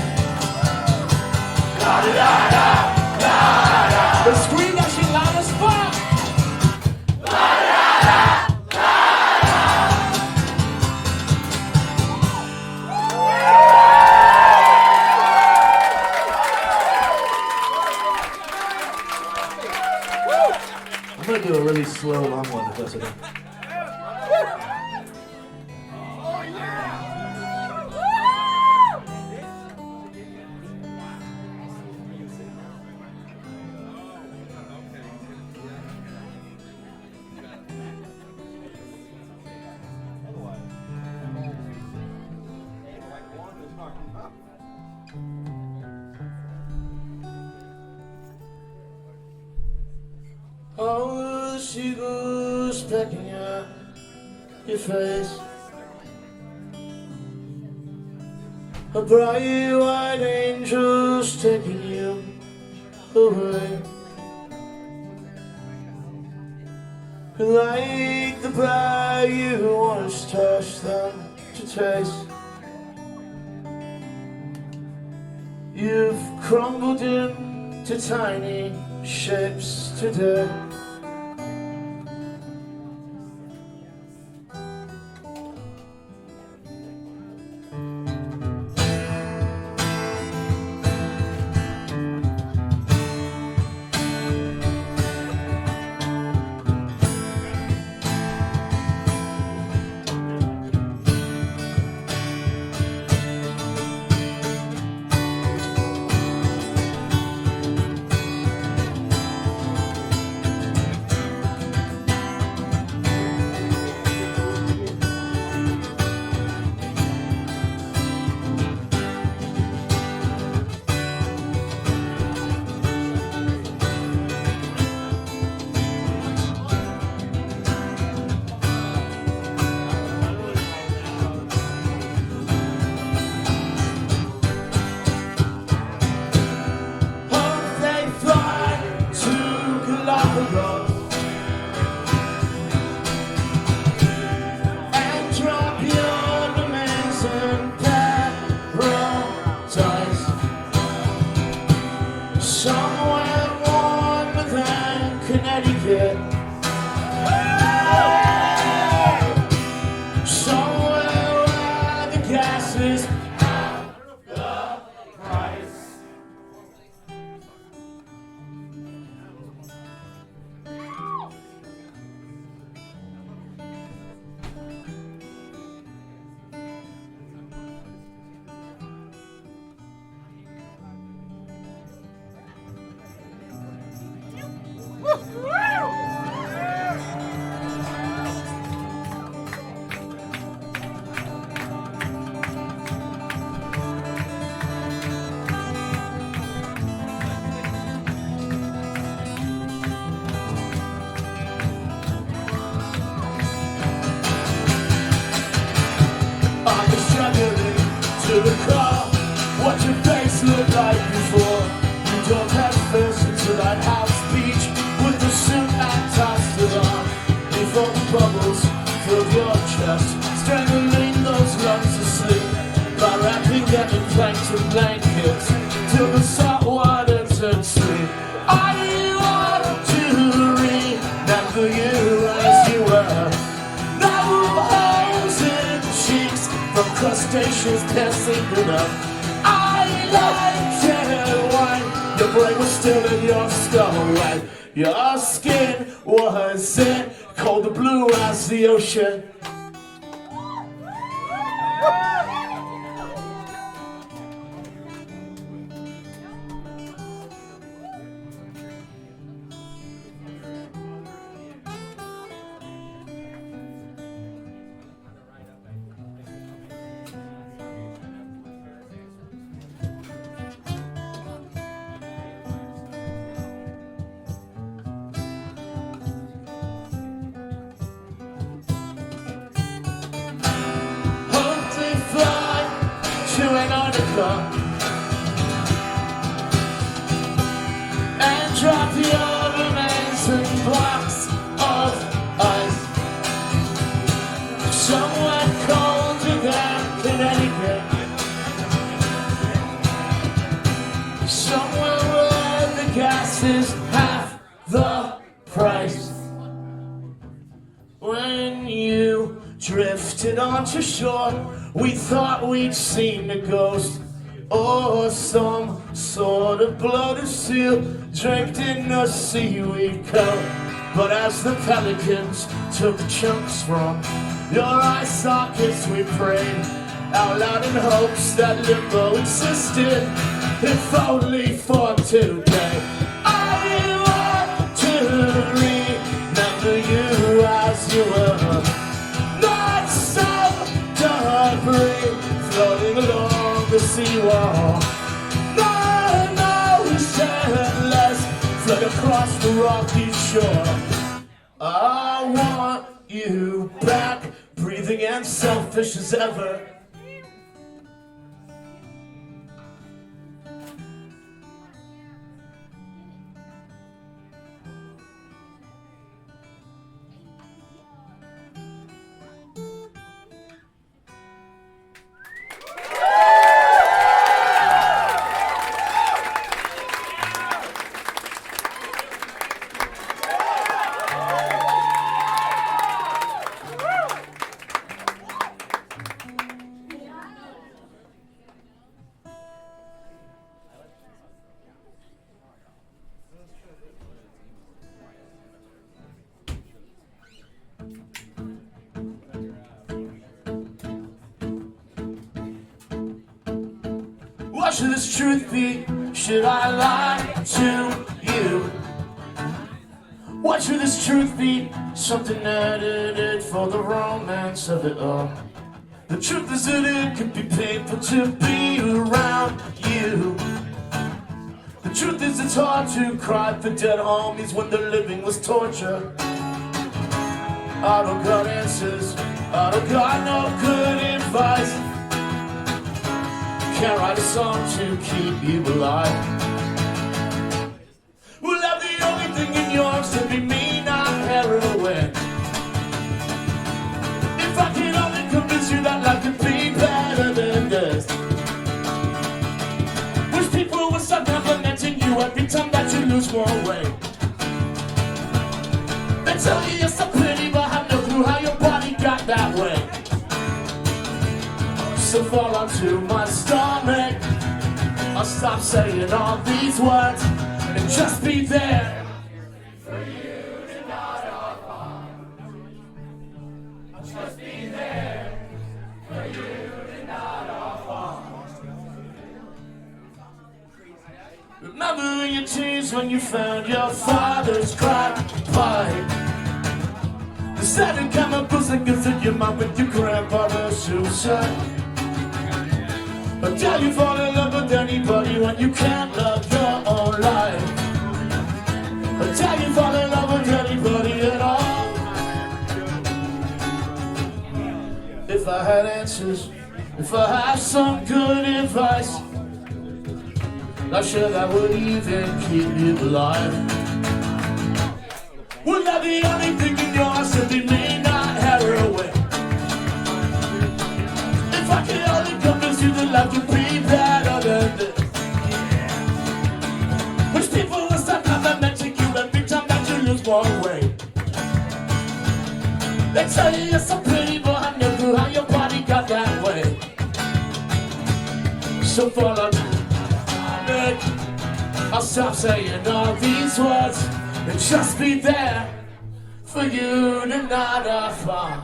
La da da da, la da. The screen actually loud as fuck. La da da, la da. I'm gonna do a really slow, long one if that's okay. All the seagulls pecking at your face, a bright white angel's taking you away. Like the pie you once touched them to taste, you've crumbled into tiny shapes today. Somewhere warmer than Connecticut. Somewhere where the gas is half the price. To the car, what your face looked like before. You don't have first into that house beach with the suit and tossed it on. Before the bubbles filled your chest, strangling those lungs to sleep by wrapping them in plankton blankets till the salt water turned sweet. I want to remember you as you were. No holes in cheeks from crustaceans passing it up. I like red wine. Your brain was still in your skull, right? Your skin was it cold and blue as the ocean. And drop your remains in blocks of ice somewhere colder than Connecticut, somewhere where the gas is half the price. When you drifted onto shore, we thought we'd seen a ghost or some sort of bloated seal draped in a seaweed coat. But as the pelicans took chunks from your eye sockets, we prayed out loud in hopes that limbo existed, if only for today. I want to remember you as you were, not some debris floating along the seawall. No, we said let's float across the rocky shore. I want you back, breathing and selfish as ever. What should this truth be? Should I lie to you? What should this truth be? Something edited for the romance of it all. The truth is that it could be painful to be around you. The truth is it's hard to cry for dead homies when the living was torture. I don't got answers, I don't got no good advice. Can't write a song to keep you alive. Well, I'm the only thing in yours to be me, not heroin. If I could only convince you that life could be better than this. Wish people would stop complimenting you and be fall onto my stomach. I'll stop saying all these words and just be there. Remember your tears when you found your father's crack pipe. The seven chemicals that goes in your mouth with your grandfather's suicide. But tell you fall in love with anybody when you can't love your own life. But tell you fall in love with anybody at all. If I had answers, if I had some good advice, not sure that would even keep you alive. Would that be only thing in your heart to be me, not heroin? If I could only convince you that life could be better than this. Which people will stop complimenting you every time that you lose more weight. They tell you you're so pretty, but I never how your body got that way. So follow me. I'll stop saying all these words and just be there for you to not afford.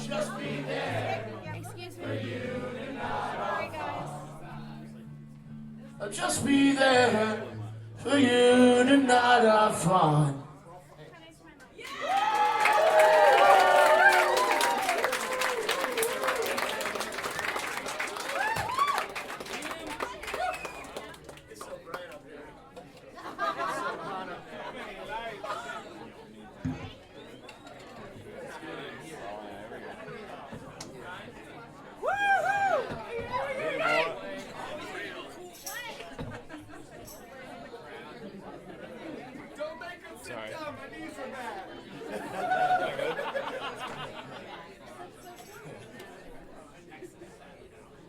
Just be there for you to not afford. Just be there for you to not afford.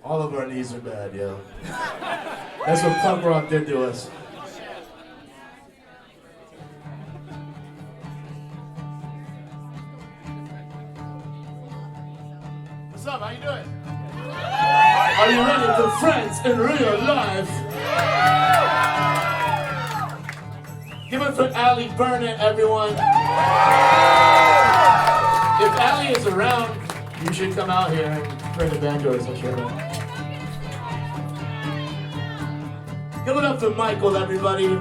All of our knees are bad, yo. That's what punk rock did to us. What's up? How you doing? Are you ready for friends in real life? Give it for Allie Burnet, everyone. If Allie is around, you should come out here and bring the banjo or some shit. Give it up for Michael, everybody. All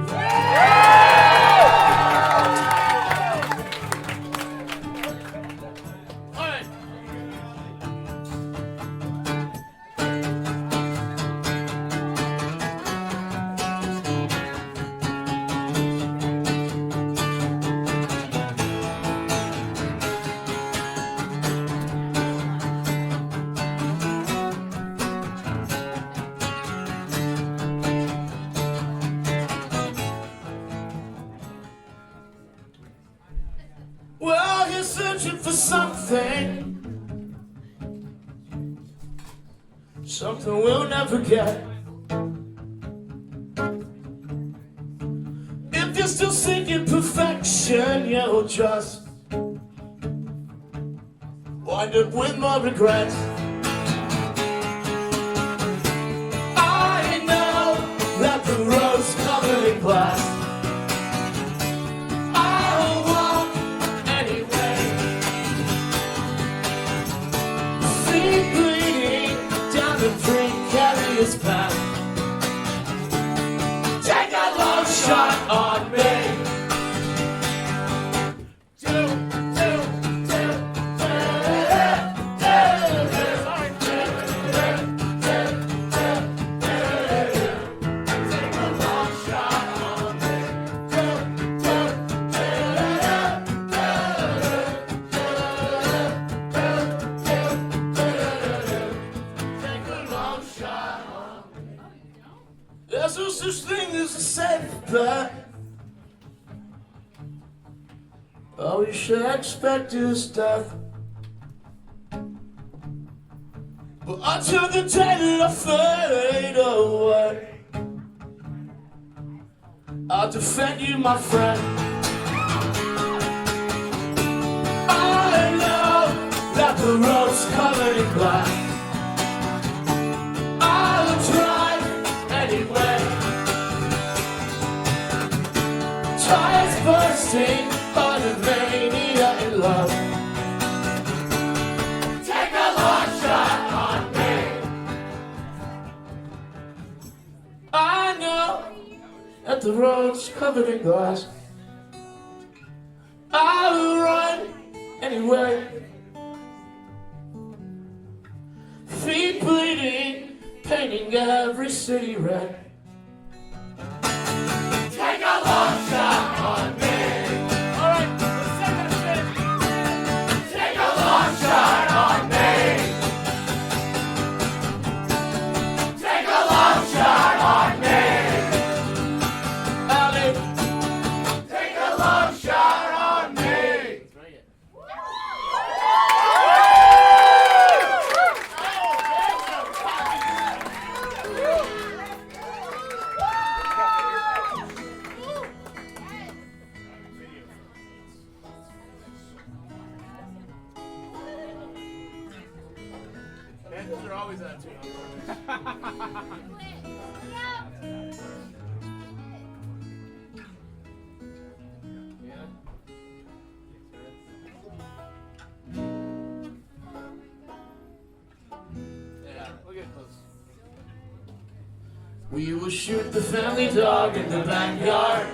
right. Well, you're searching for something we'll never get. If you're still seeking perfection, you'll just wind up with more regrets. I know that the road's covered in glass. Precarious path. Take a long shot on me. There's no such thing as a safe bet. All you should expect is death. But until the day that I fade away, I'll defend you, my friend. I know that the road's covered in glass. tires bursting by the mania in love. Take a long shot on me. I know that the road's covered in glass. I will run anyway. Feet bleeding, painting every city red. Take a long shot on me. Alright, let's say that shit. Take a long shot on me. Take a long shot on me. Allie, take a long shot on me. They're always at 2. We'll get close. We will shoot the family dog in the backyard,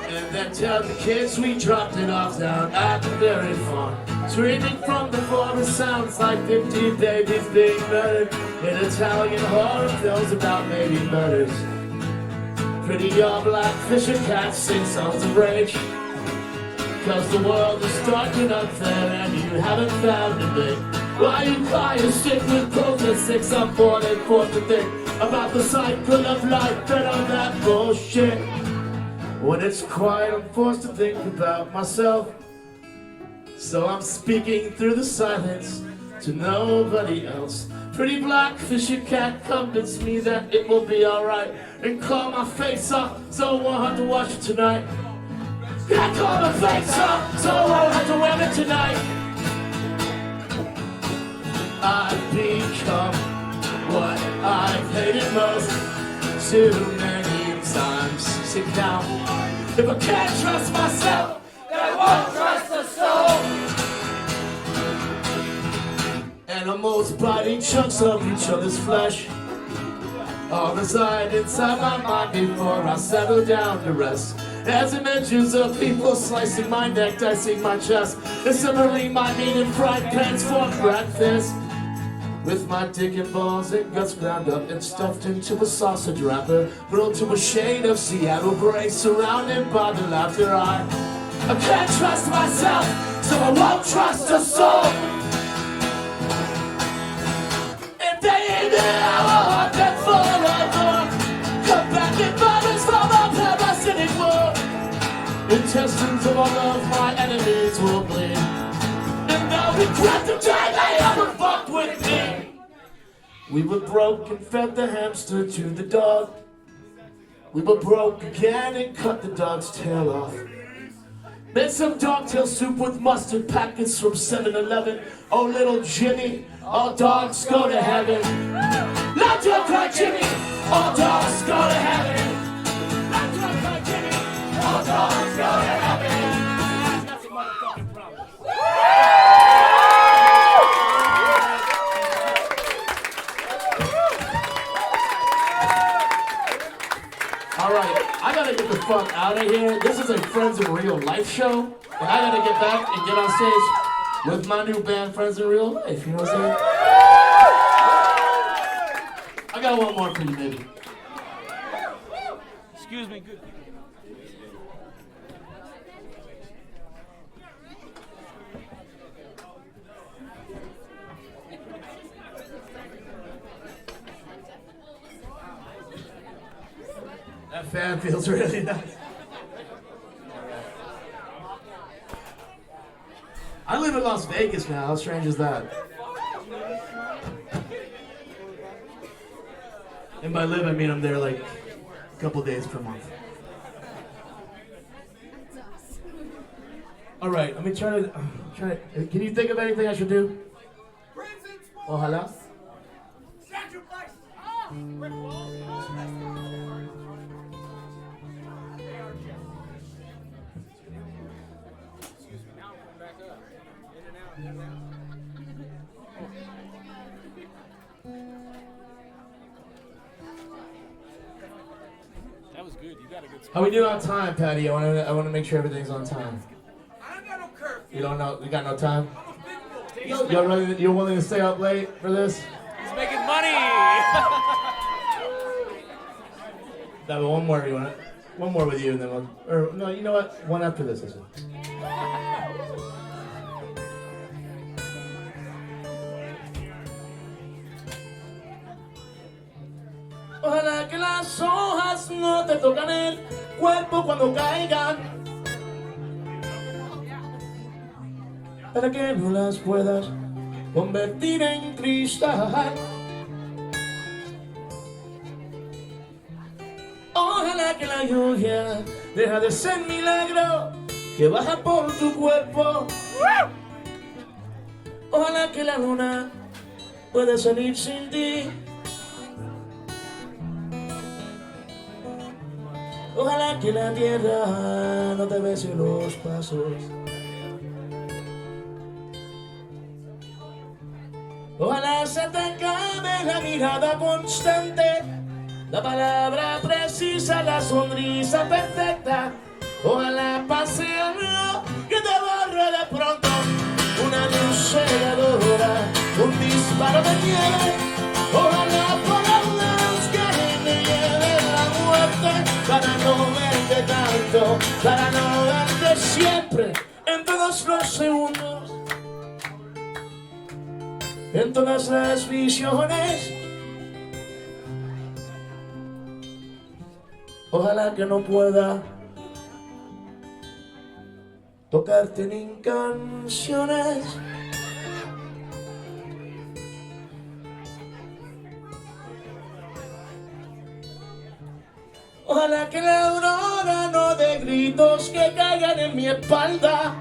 and then tell the kids we dropped it off down at the dairy farm. Screaming from the forest sounds like 15 babies being murdered in Italian horror films about baby murders. Pretty all black fisher cats sing songs of rage, cause the world is dark and unfair and you haven't found a thing. Why you cry and stick with protest 6 on board and forth to think about the cycle of life and all that bullshit. When it's quiet, I'm forced to think about myself. So I'm speaking through the silence to nobody else. Pretty black fishy cat convince me that it will be alright, and claw my face off so I won't have to wash it tonight. I claw my face off so I won't have to wear it tonight. I've become what I've hated most, too many times to count. If I can't trust myself, then I won't trust the soul. Animals biting chunks of each other's flesh all reside inside my mind before I settle down to rest. As images of people slicing my neck, dicing my chest, and simmering my meat in fried pans for breakfast. With my dick and balls and guts ground up and stuffed into a sausage wrapper, rolled to a shade of Seattle gray, surrounded by the laughter. I can't trust myself, so I won't trust a soul. If they ain't there, I will hunt them forever. Come back in bodies from a parasitic world. Intestines of all of my enemies will bleed, and they'll regret the day they ever fucked with me. We were broke and fed the hamster to the dog. We were broke again and cut the dog's tail off. Made some dogtail soup with mustard packets from 7-Eleven. Oh, little Jimmy, all dogs go to heaven. Not to cry, Jimmy, all dogs go to heaven. Not to cry, Jimmy, all dogs go to heaven. That's a motherfucking problem. All right, I gotta get the fuck out of here. This is a Friends in Real Life show, and I gotta get back and get on stage with my new band, Friends in Real Life. You know what I'm saying? I got one more for you, baby. Excuse me, good. That fan feels really nice. I live in Las Vegas now. How strange is that? And by live, I mean I'm there like a couple days per month. All right, let me try to. Can you think of anything I should do? Ojalá. That was good. You got a good spot. How we doing on time, Patty? I want to make sure everything's on time. I don't got no curfew. You don't know? You got no time? I'm a big boy. You're willing to stay up late for this? He's making money. That one more. You want one more with you, and then we'll. Or no, you know what? One after this. Listen. Ojalá que las hojas no te tocan el cuerpo cuando caigan, para que no las puedas convertir en cristal. Ojalá que la lluvia deja de ser milagro que baja por tu cuerpo. Ojalá que la luna pueda salir sin ti. Ojalá que la tierra no te bese los pasos. Ojalá se te acabe la mirada constante, la palabra precisa, la sonrisa perfecta. Ojalá pase algo que te borre de pronto, una luz cegadora, un disparo de nieve. Ojalá por las que me lleve la muerte, para no verte tanto, para no verte siempre, en todos los segundos, en todas las visiones. Ojalá que no pueda tocarte ni canciones. Ojalá que la aurora no dé gritos que caigan en mi espalda.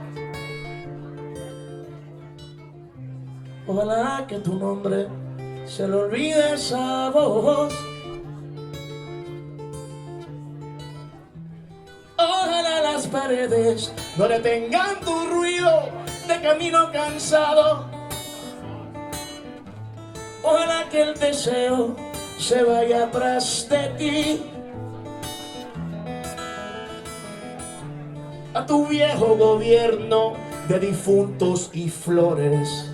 Ojalá que tu nombre se le olvide esa voz. Ojalá las paredes no detengan tu ruido de camino cansado. Ojalá que el deseo se vaya tras de ti. A tu viejo gobierno de difuntos y flores.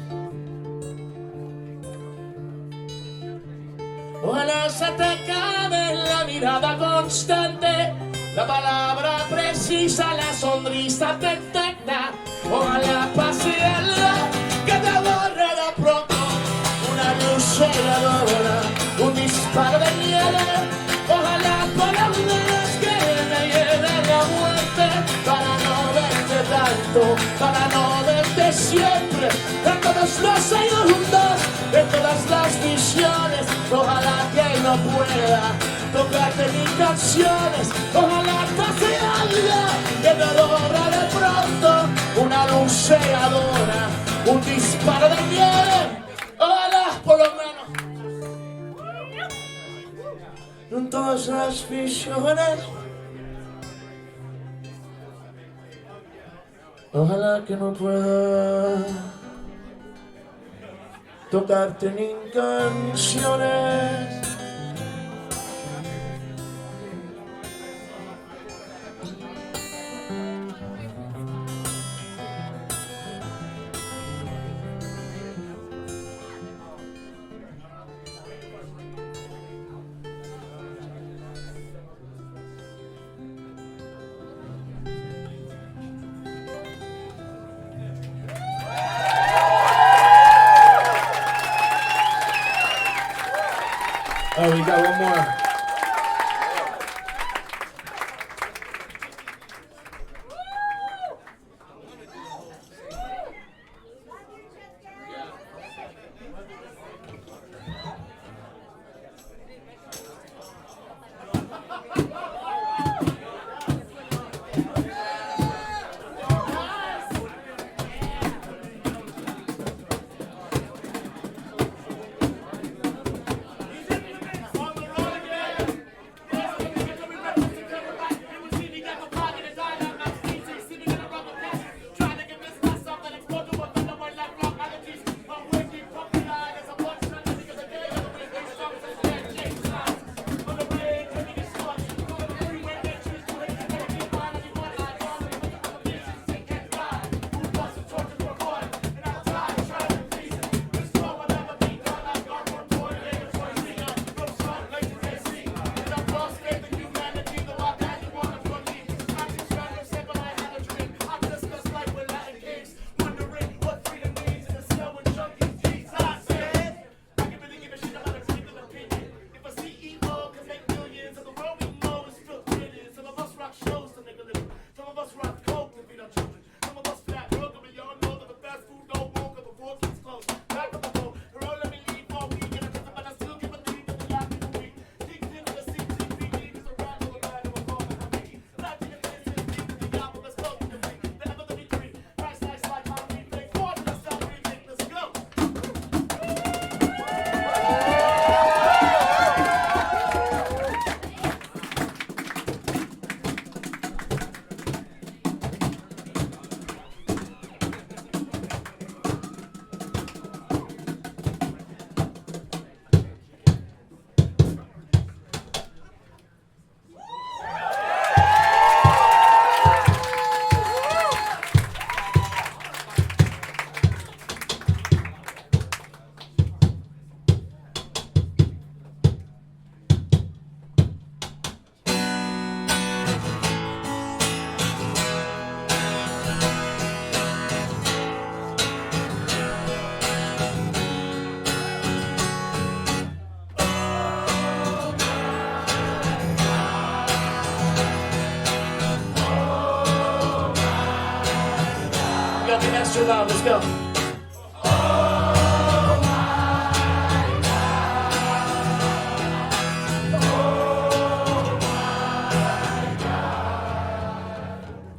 Ojalá se te acabe la mirada constante, la palabra precisa, la sonrisa perfecta. Ojalá pase algo que te borre de pronto, una luz cegadora, un disparo de nieve. Ojalá por las que me lleve la muerte, para no verte tanto, para no verte siempre, en todos los segundos, en todas las visiones. Ojalá que no pueda tocarte ni canciones. Ojalá pase algo que te borra de pronto, una luz cegadora, un disparo de nieve. Ojalá por lo menos en todas las visiones. Ojalá que no pueda tocarte ni canciones. Oh, we got one more. On the road again. fucking extra loud. Let's go.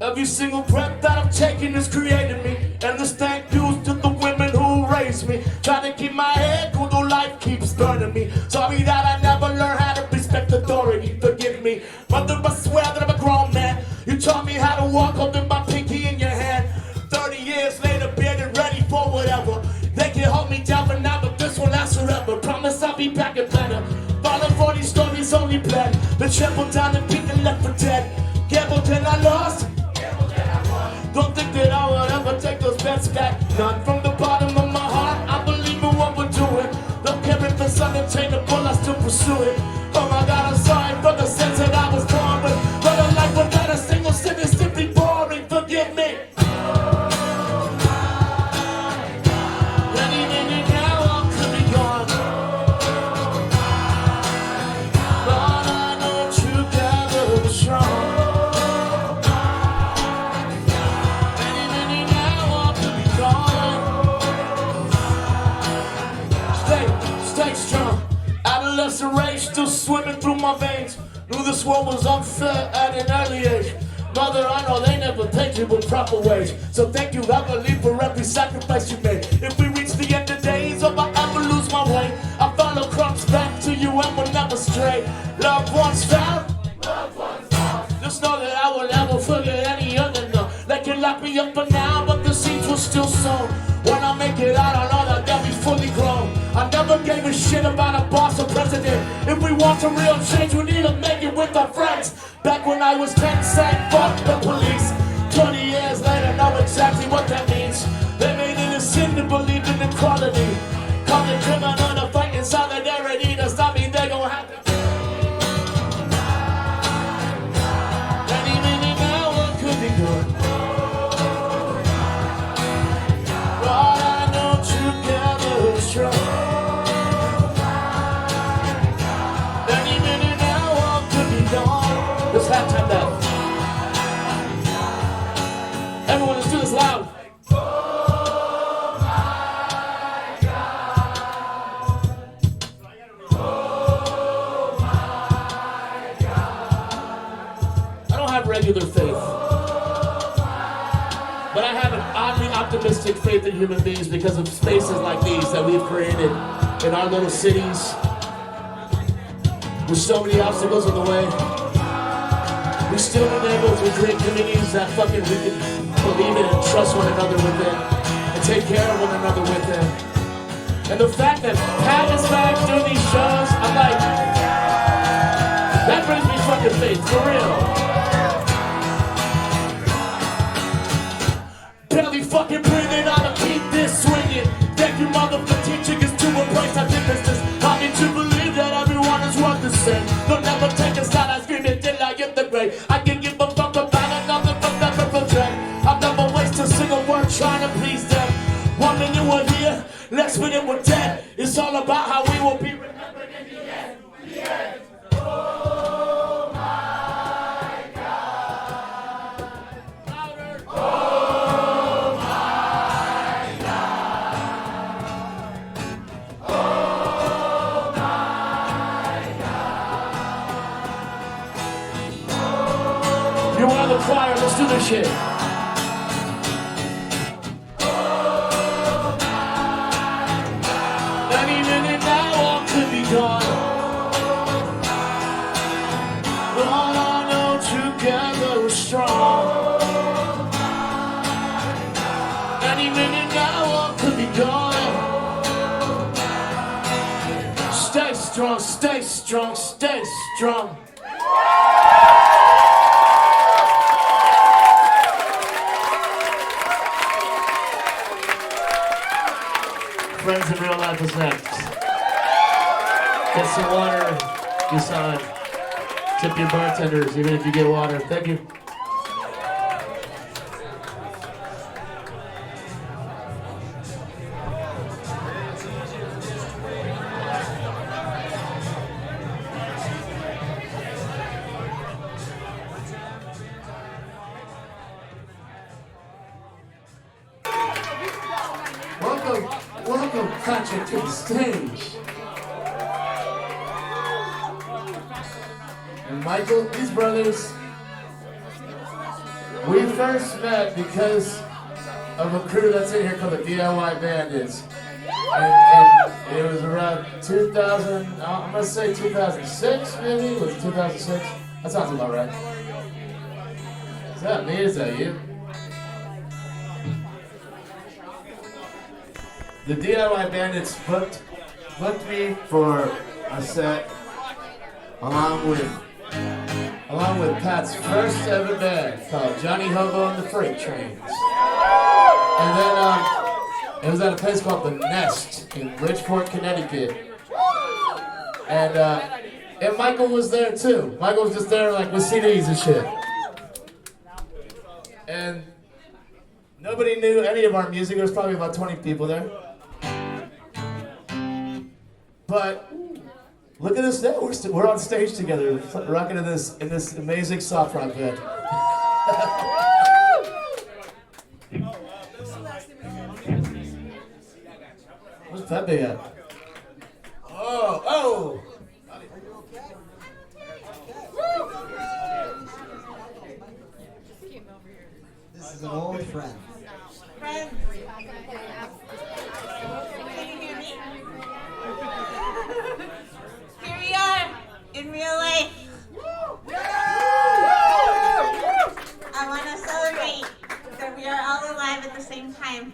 Every single breath that I'm taking is creating me. And this thank yous to the women who raised me. Trying to keep my head cool, though life keeps burning me. Sorry that I never learned how to respect authority. Forgive me, mother, I swear that I'm a grown man. You taught me how to walk holding my pinky in your hand. 30 years later, bearded, ready for whatever. They can hold me down for now, but this will last forever. Promise I'll be back and better. Falling for these stories only bled. Been trampled down and beaten, left for dead. Gambled and I lost. Don't think that I would ever take those bets back. None from the bottom of my heart. I believe in what we're doing. Don't care if it's unattainable, I still pursue it. Oh my God, I'm sorry for the sins that I was born with. But a life without a single sin is simply boring. Forgive me. Any minute now I could be gone. But I know together we're strong. Adolescent rage still swimming through my veins. Knew this world was unfair at an early age. Mother, I know they never paid you with proper wage. So thank you, I believe, for every sacrifice you made. If we reach the end of days, or I ever lose my way, I follow crumbs back to you and will never stray. Loved ones found, just know that I will never forget any other. No, they can lock me up for now, but the seeds will still sown. When I make it out, I know that they'll be fully grown. I never gave a shit about a boss or president. If we want some real change, we need to make it with our friends. Back when I was 10, saying fuck the police. 20 years later, know exactly what that means. They made it a sin to believe in equality. Call it criminal to fight in solidarity. To stop me, they gon' have to. Any minute now, what could be good? But I know together we're strong. It's halftime now. Everyone, let's do this loud. Oh my God. Oh my God. I don't have regular faith, but I have an oddly optimistic faith in human beings because of spaces like these that we've created in our little cities. With so many obstacles in the way, we still been able to create communities that fucking we can believe in and trust one another within and take care of one another within. And the fact that Pat is back doing these shows, I'm like, that brings me fucking faith, for real. Barely fucking breathing, I'ma keep this swinging. Thank you, mother, for teaching us to embrace our differences. I need to believe that everyone is worth the same. They'll never take a side, I scream it till I get the grade. I can give a fuck about another from that represent. I'll never waste a single word trying to please them. 1 minute we're here, next minute we're dead. It's all about how we will be remembered in the end. The end. Oh my God. Louder. Oh my God. Oh my God. You are the choir, let's do this shit. Any minute now, all could be gone. But all I know, together we're strong. Any minute now, all could be gone. Stay strong, stay strong, stay strong. Friends in real life is next. Get some water, decide. Tip your bartenders, even if you get water. Thank you. Patrick to the stage. And Michael, these brothers, we first met because of a crew that's in here called the DIY Bandits. And it was around 2000, I'm gonna say 2006 maybe? Was it 2006? That sounds about right. Is that me? Is that you? The DIY Bandits booked me for a set along with Pat's first ever band called Johnny Hobo and the Freight Trains. And then it was at a place called The Nest in Bridgeport, Connecticut. And Michael was there too. Michael was just there like with CDs and shit. And nobody knew any of our music. There was probably about 20 people there. But look at us now. We're on stage together, rocking in this amazing soft rock band. Where's Pepe at? Oh! This is an old friend. Friends. Can you hear me? Here we are in real life. I want to celebrate that we are all alive at the same time.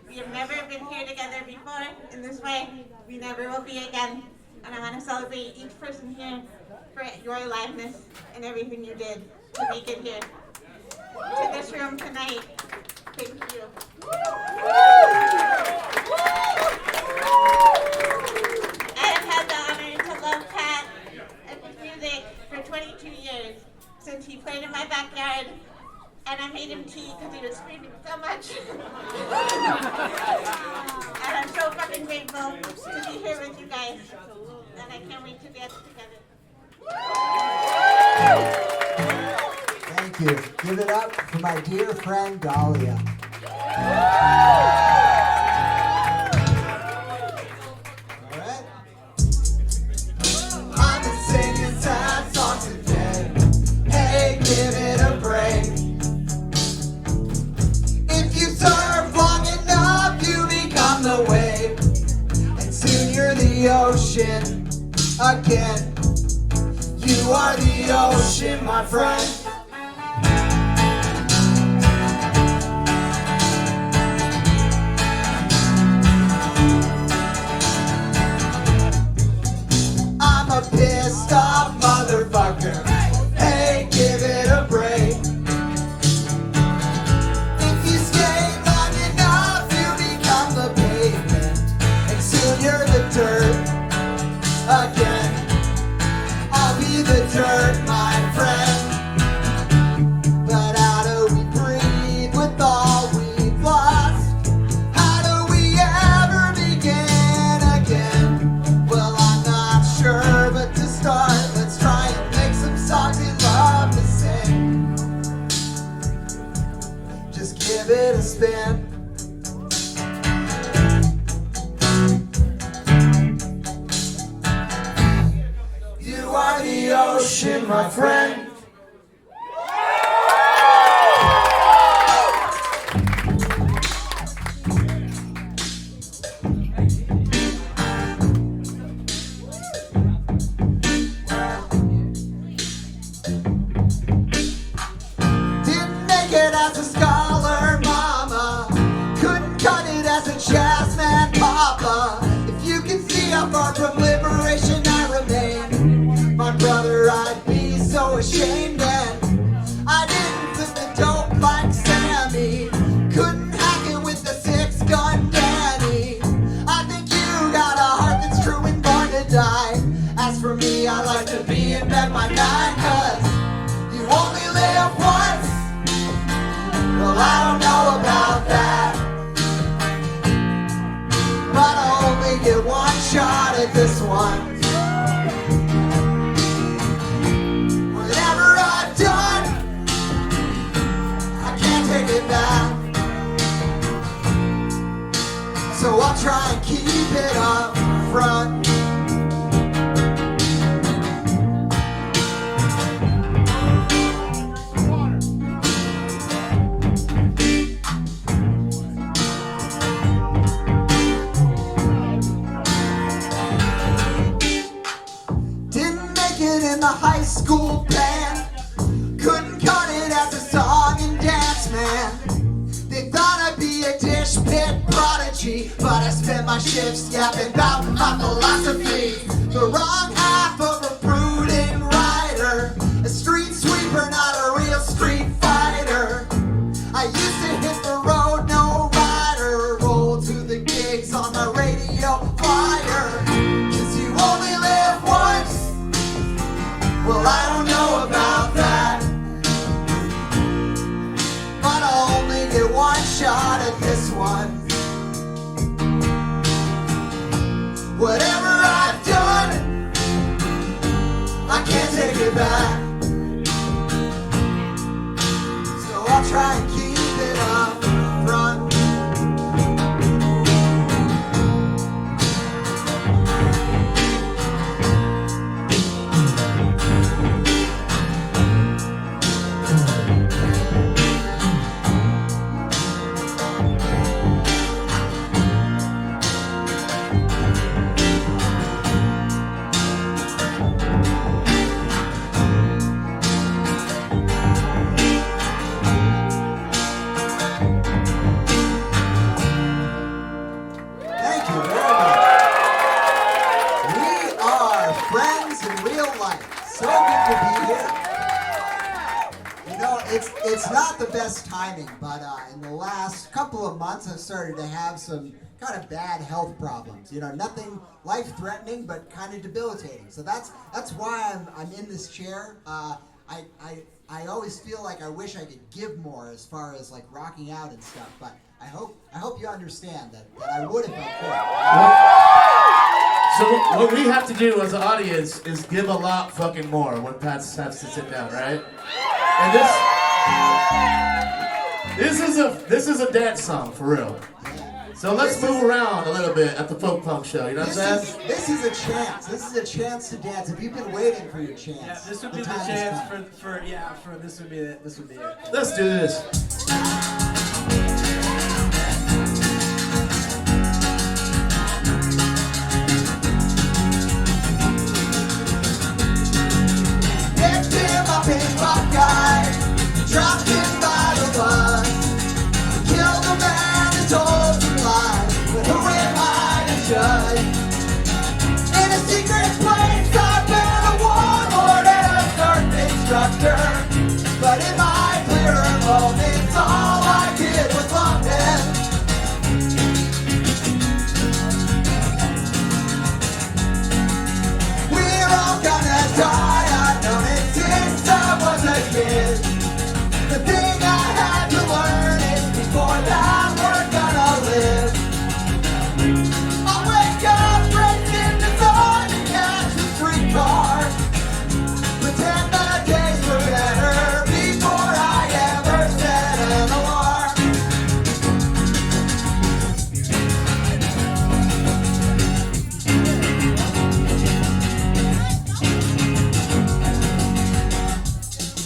We have never been here together before in this way. We never will be again. And I want to celebrate each person here for your aliveness and everything you did to make it here. To this room tonight. Thank you. I have had the honor to love Pat and his music for 22 years since he played in my backyard. And I made him tea because he was screaming so much. And I'm so fucking grateful to be here with you guys. And I can't wait to dance together. Thank you. Give it up for my dear friend Dahlia. All right. I've been singing sad songs today. Hey, give it a break. If you surf long enough, you become the wave. And soon you're the ocean again. You are the ocean, my friend. I'm a pissed off motherfucker. Hey, give it a break. If you stay long enough, you become the pavement. And soon you're the dirt again. I'll be the dirt, my friend. But how do we breathe with all we've lost? How do we ever begin again? Well, I'm not sure, but to start, let's try and make some songs we love to sing. Just give it a spin. You are the ocean, my friend. Didn't make it as a scholar, mama. Couldn't cut it as a jazz man, papa. If you can see how far from liberation I remain, my brother, I'd be so ashamed. And I didn't flip the dope like Sammy. Couldn't hack it with the 6-gun Danny. I think you got a heart that's true and born to die. As for me, I like to be in bed by 9, 'cause you only live once. Well, I don't know about that, but I only get one shot at this one. Whenever I apology, but I spend my shifts yapping about my philosophy. The wrong half of a brooding writer, a street sweeper, not a real street fighter. I used to hit the road, no rider, roll to the gigs on the radio flyer. 'Cause you only live once, well I don't know about that, but I'll only get one shot at this one. Whatever I've done, I can't take it back. So I'll try and keep it up front. Thank you very much. We are friends in real life. So good to be here. You know, it's not the best timing, but in the last couple of months I've started to have some kind of bad health problems. You know, nothing life-threatening, but kind of debilitating. So that's why I'm in this chair. I always feel like I wish I could give more as far as like rocking out and stuff, but I hope you understand that I would if I could. So what we have to do as an audience is give a lot fucking more when Pat has to sit down, right? And this is a dance song for real. So let's move around a little bit at the folk punk show. You know what I'm saying? This is a chance. This is a chance to dance. If you've been waiting for your chance, Yeah, this would be the time has chance come. for this would be it. This would be it. Let's do this. Picked him up in Buckeye, dropped him by the bus, killed a man and told him lies, but who am I to judge? In a secret place I've been a warlord and a surf instructor, but in my clearer moments all I did was love him. We're all gonna die, I've known it since I was a kid. The thing I had to learn is before that we're gonna live. I'll wake up, race in the sun and catch a streetcar. Pretend the days were better before I ever set an alarm.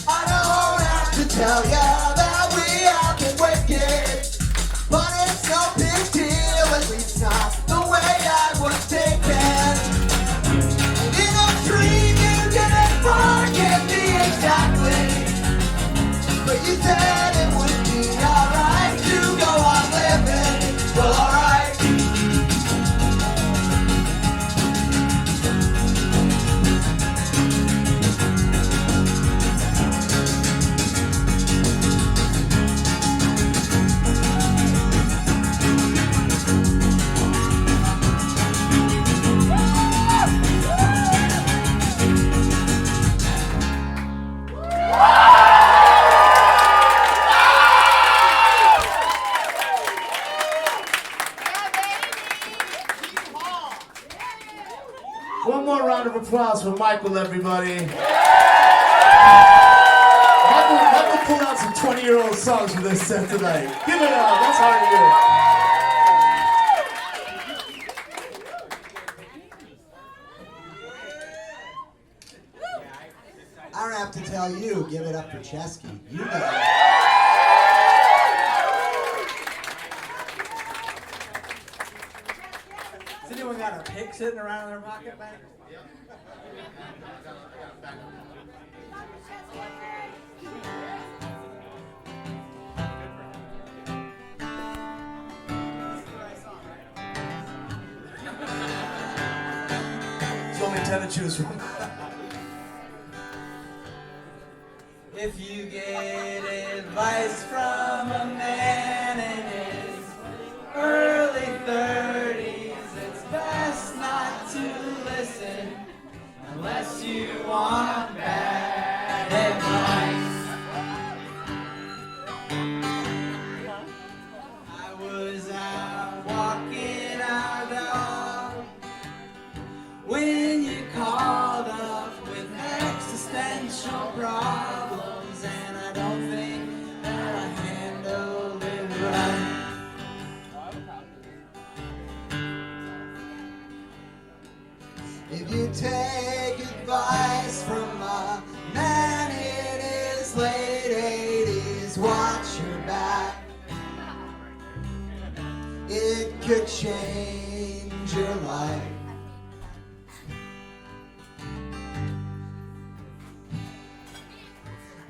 I don't have to tell ya that we have been wicked, but it's no big deal, at least not the way I was taken. And in a dream you didn't forgive me exactly, but you said it would be alright to go on living. Well, alright. One more round of applause for Michael, everybody. Michael pulled out some 20-year-old songs for this set tonight. Give it up. That's hard to do. I don't have to tell you, give it up for Chesky. You know. Has anyone got a pick sitting around in their pocket, man? 10 to choose from. If you get advice from a man in his early 30s, it's best not to listen unless you want bad advice. I was out walking our dog when you called up with existential problems, and I don't think that I handled it right. If you take advice from a man in his late 80s, watch your back. It could change your life.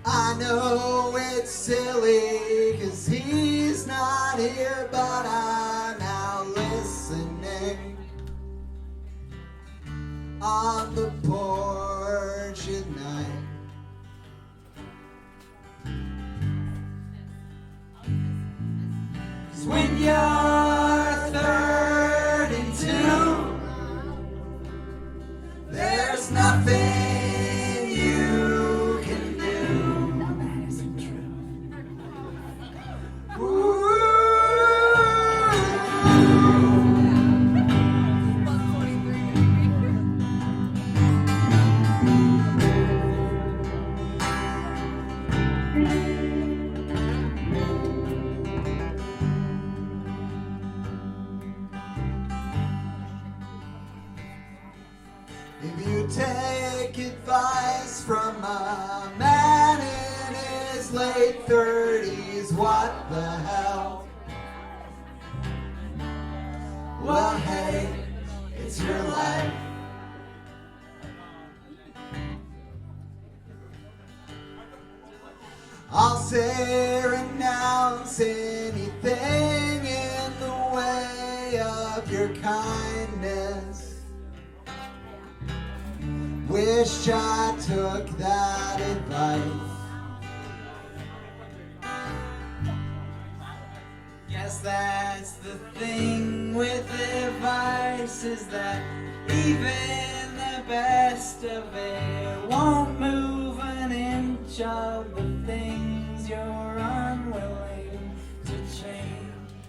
I know it's silly 'cause he's not here, but I'm now listening on the porch at night. 'Cause when you're 32, there's nothing you can do. Ooh. If you take advice from a man in his late 30s, what the hell? Well, hey, it's your life. I'll say renounce anything in the way of your kindness. Wish I took that advice. Guess that's the thing with advice, is that even the best of it won't move an inch of the things you're unwilling to change.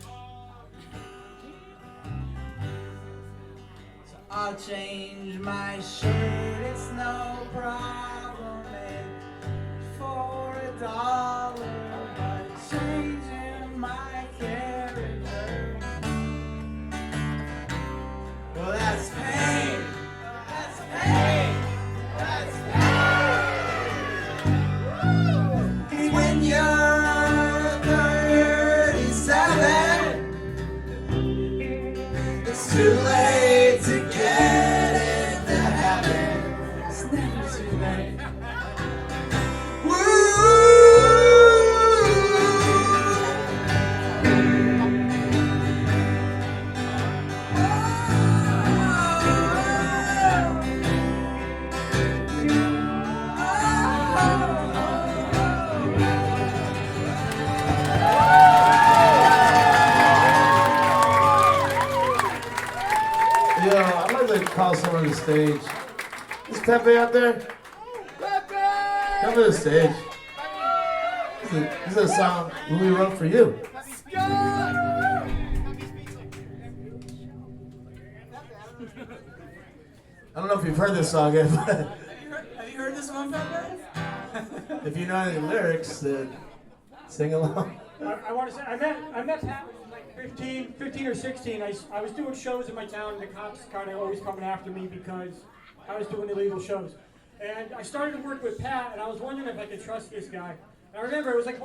So I'll change my shirt, it's no problem, it's for $1, but changing my character, well, that's pain, that's pain, that's pain. When you're 37, it's too late to get into heaven. It's never too late. I'd like to call someone to the stage. Is Pepe out there? Come to the stage. This is a song we wrote for you. I don't know if you've heard this song yet, but Have you heard this one, Pepe? if you know any lyrics, then sing along. I want to say, I met Pat when I was like 15 or 16. I was doing shows in my town, and the cops kind of always coming after me because I was doing illegal shows. And I started to work with Pat, and I was wondering if I could trust this guy. And I remember it was like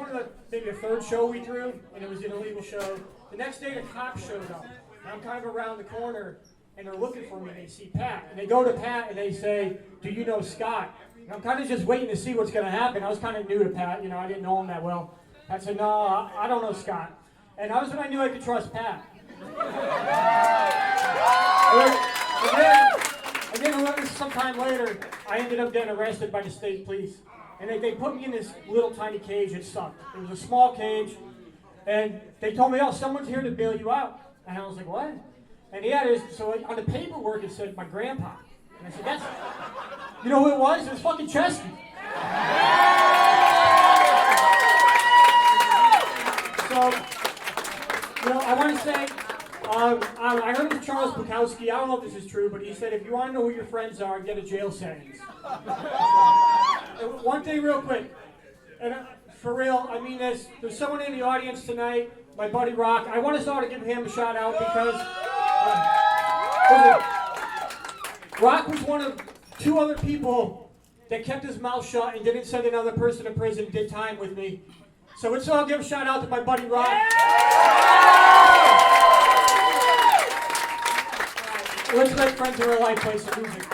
maybe a third show we drew, and it was an illegal show. The next day, the cops showed up, and I'm kind of around the corner, and they're looking for me, and they see Pat. And they go to Pat, and they say, "Do you know Scott?" And I'm kind of just waiting to see what's going to happen. I was kind of new to Pat, I didn't know him that well. I said, "No, I don't know Scott." And that was when I knew I could trust Pat. And then sometime later, I ended up getting arrested by the state police. And they put me in this little tiny cage. It sucked. It was a small cage. And they told me, oh, someone's here to bail you out. And I was like, what? And so on the paperwork it said my grandpa. And I said, that's, you know who it was? It was fucking Chesky. So, you know, I want to say, I heard of Charles Bukowski. I don't know if this is true, but he said if you want to know who your friends are, get a jail sentence. One thing real quick, and for real, I mean this. There's someone in the audience tonight, my buddy Rock. I want to start to give him a shout out because Rock was one of 2 other people that kept his mouth shut and didn't send another person to prison, did time with me. So I'll give a shout out to my buddy Rock. Let's make friends in real life play some music.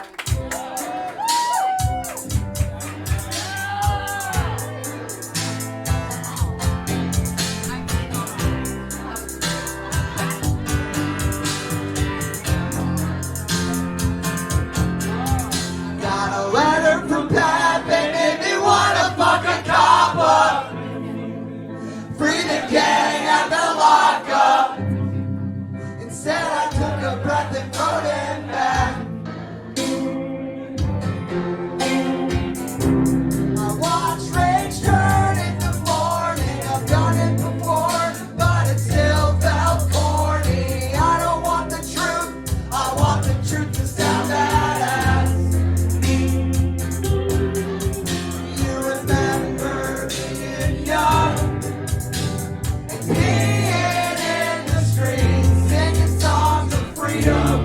Got a letter from Pat that made me wanna fuck a cop up. Free the gang at the lockup. Instead I took a breath and wrote it back. I watched rage turn in the morning. I've done it before, but it still felt corny. I don't want the truth, I want the truth to sound badass. You remember being young and being in the streets, singing songs of freedom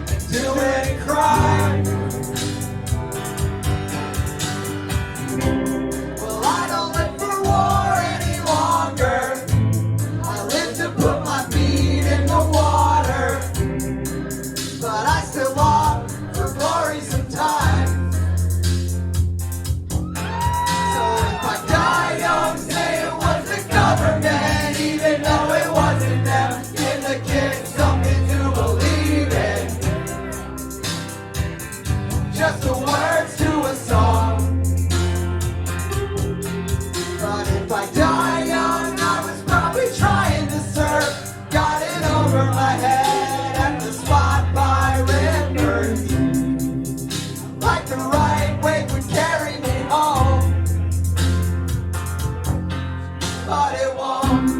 and doing crime. Well, I don't live for war any longer. I live to put my feet in the water, but I still long for glory sometimes. So if I die young, say it was the government, even though it wasn't them. Give the kids something to believe in. Just the words to a song. But if I die young, I was probably trying to serve. Got it over my head at the spot by rivers. Like the right way would carry me home, but it won't.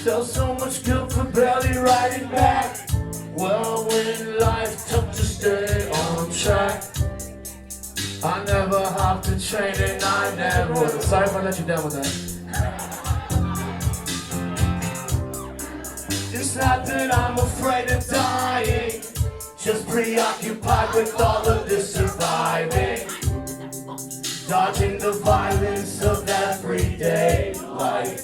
Felt so much guilt for barely riding back. Well, when life took to stay on track, I never hopped a train and I never. Sorry if I let you down with that. It's not that I'm afraid of dying, just preoccupied with all of this surviving, dodging the violence of everyday life.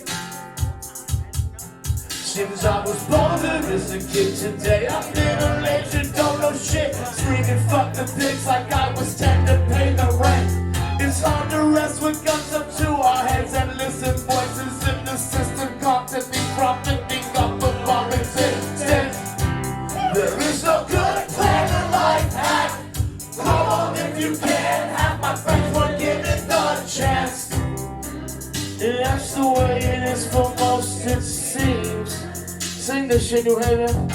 Since I was born as a kid, today I'm middle-aged, don't know shit. Screaming fuck the pigs like I was 10 to pay the rent. It's hard to rest with guns up to our heads and listen voices in the system constantly profiting off of our existence. There is no good plan or life hack. Come on if you can, have my friends were given the chance. That's the way it is for most, it seems. Sing this shit, New Haven.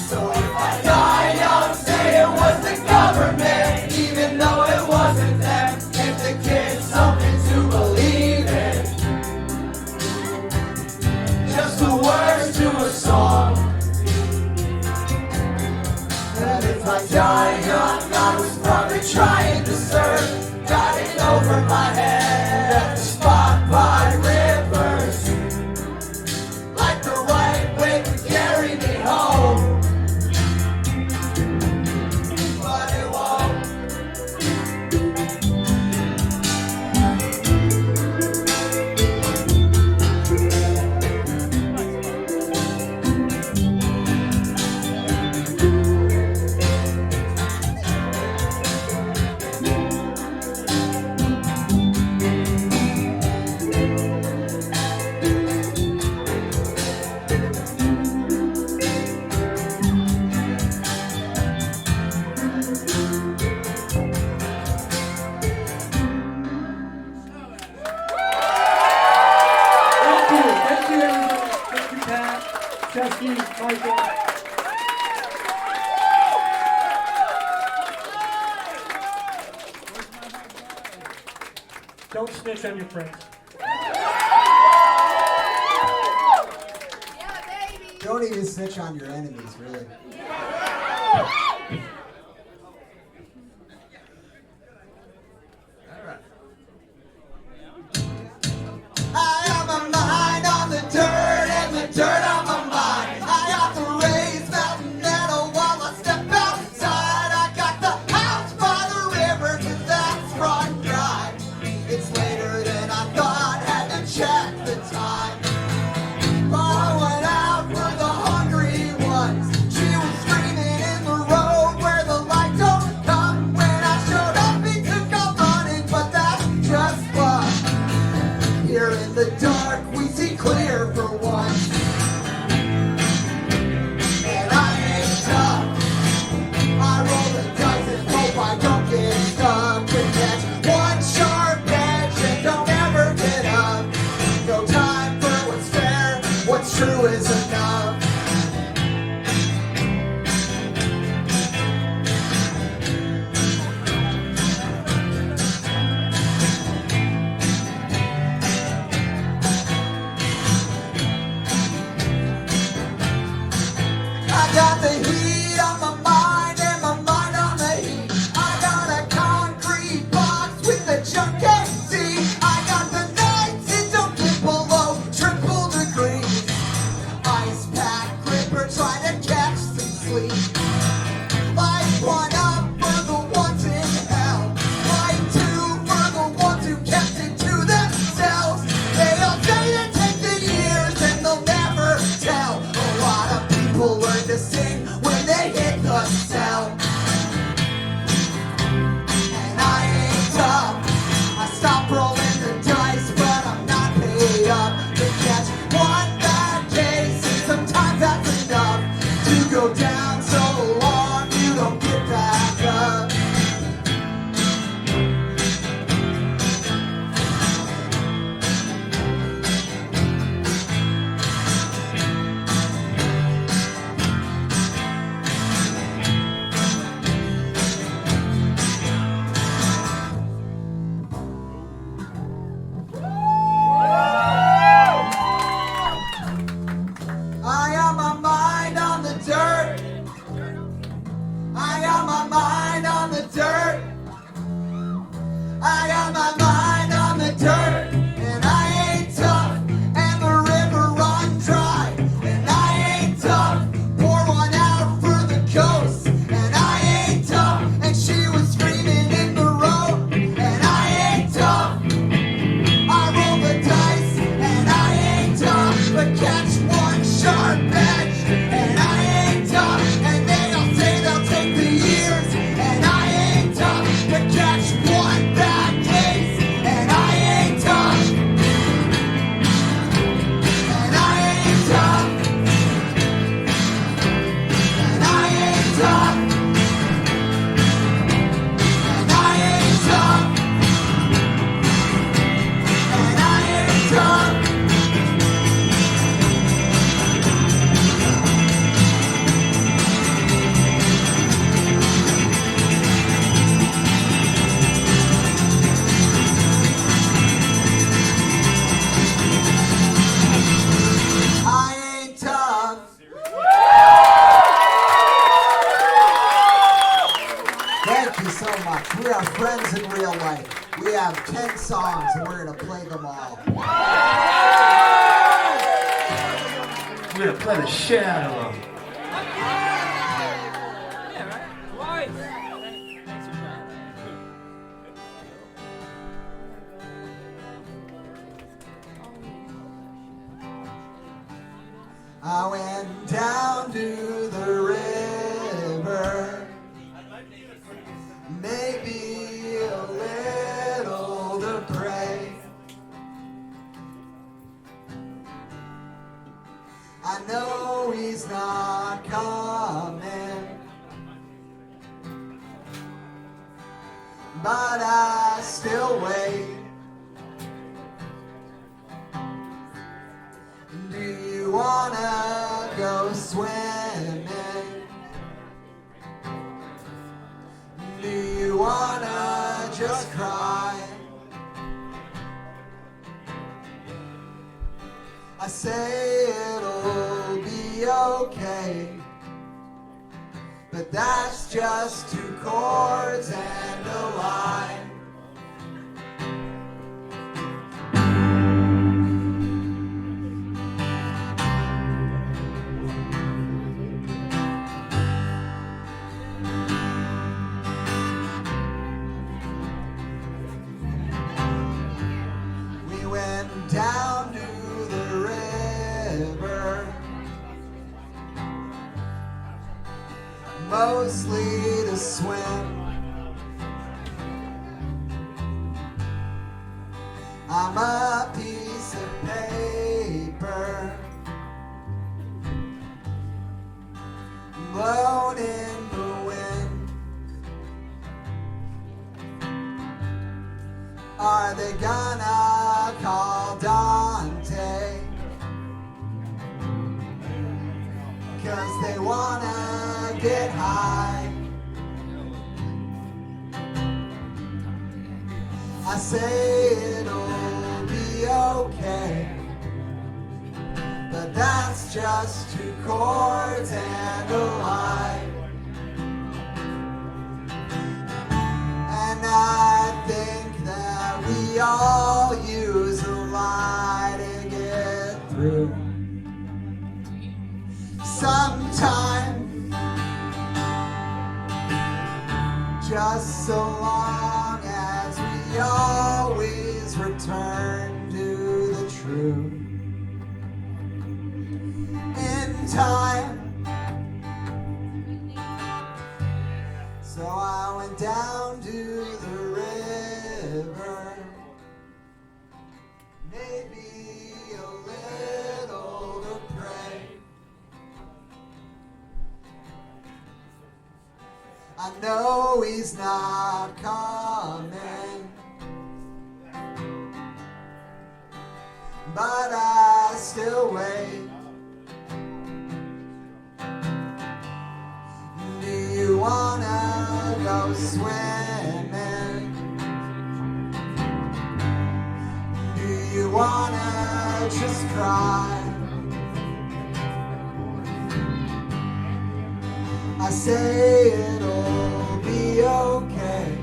So if I die young, say it was the government, even though it wasn't them. Give the kids something to believe in. Just the words to a song. And if I die young, I was probably trying to serve. Got it over my head at the spot by rivers. Like the right way would carry me home, but it won't. Thank you, Michael. Don't snitch on your friends. Don't even snitch on your enemies, really. I got my mind on the dirt and the dirt on my mind. I got the raised mountain meadow while I step outside. I got the house by the river 'cause that's run dry. It's later than I thought, had to check the time. But I went out for the hungry ones. She was screaming in the road where the light don't come. When I showed up, he took off running, but that's just fun. Here in the dark, we see clear for once. And I ain't tough. I roll the dice and hope I don't get stuck. And catch one sharp edge and don't ever get up. No time for what's fair, what's true is enough. I got the heat on my mind and my mind on the heat. I got a concrete box with a junk AC. I got the nights it don't get below triple degrees. Ice pack gripper trying to catch some sleep. Light one up for the ones in hell. Light two for the ones who kept it to themselves. They all say it take the years and they'll never tell. A lot of people learn to sing when they hit the cell. And I ain't tough. I stop rolling the dice, but I'm not paid up to catch one bad case. And sometimes that's enough to go down so long you don't get back up. I got my mind on the dirt. I got my mind on the dirt. I got my mind on the dirt. And I ain't tough. And the river run dry. And I ain't tough. Pour one out for the coast. And I ain't tough. And she was screaming in the road. And I ain't tough. I roll the dice. And I ain't tough. But catch one sharp edge. And I ain't tough. And they all say they'll take the years. And I ain't tough. But catch one bad case. And I ain't tough. And I ain't tough. And I ain't tough. And I ain't tough. And I ain't tough. I ain't tough. Thank you so much. We are friends in real life. We have 10 songs and we're going to play them all. We're gonna play the shit out of them. I went down to the river, maybe a little to pray. I know he's not coming, but I still wait. Do you wanna go just cry. I say it'll be okay, but that's just 2 chords and a line. We went down to the river, mostly to swim. I'm a piece of paper blown in the wind. Are they gonna call Dante? 'Cause they wanna get high. I say it'll be okay, but that's just 2 chords and a line. And I think that we all use a lie to get through. Sometime, just so long as we always return to the truth. In time, so I went down to the river, maybe a little to pray. I know he's not coming, but I still wait. Do you wanna go swimming? Do you wanna just cry? I say it'll be okay,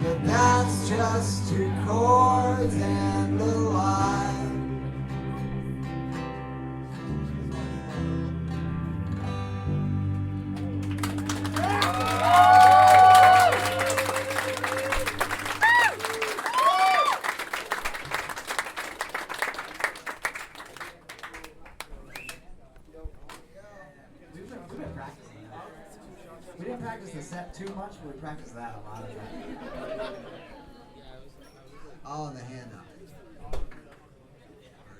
but that's just 2 chords and a line. We didn't practice the set too much, but we practiced that a lot of times. All in the hand up. All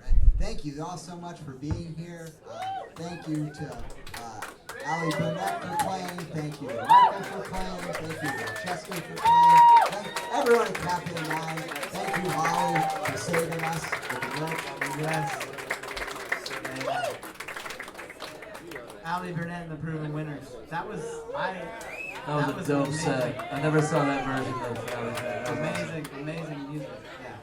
right. Thank you all so much for being here. Thank you to Allie Burnet for playing. Thank you to Michael for playing. Thank you to Chesky for playing. Thank everyone at Capital 9. Thank you, Holly, for saving us with the milk. Yes. Allie Burnet and the Proven Winners. That was That was a dope set. I never saw that version of Allie's set. That was amazing, amazing music. Yeah.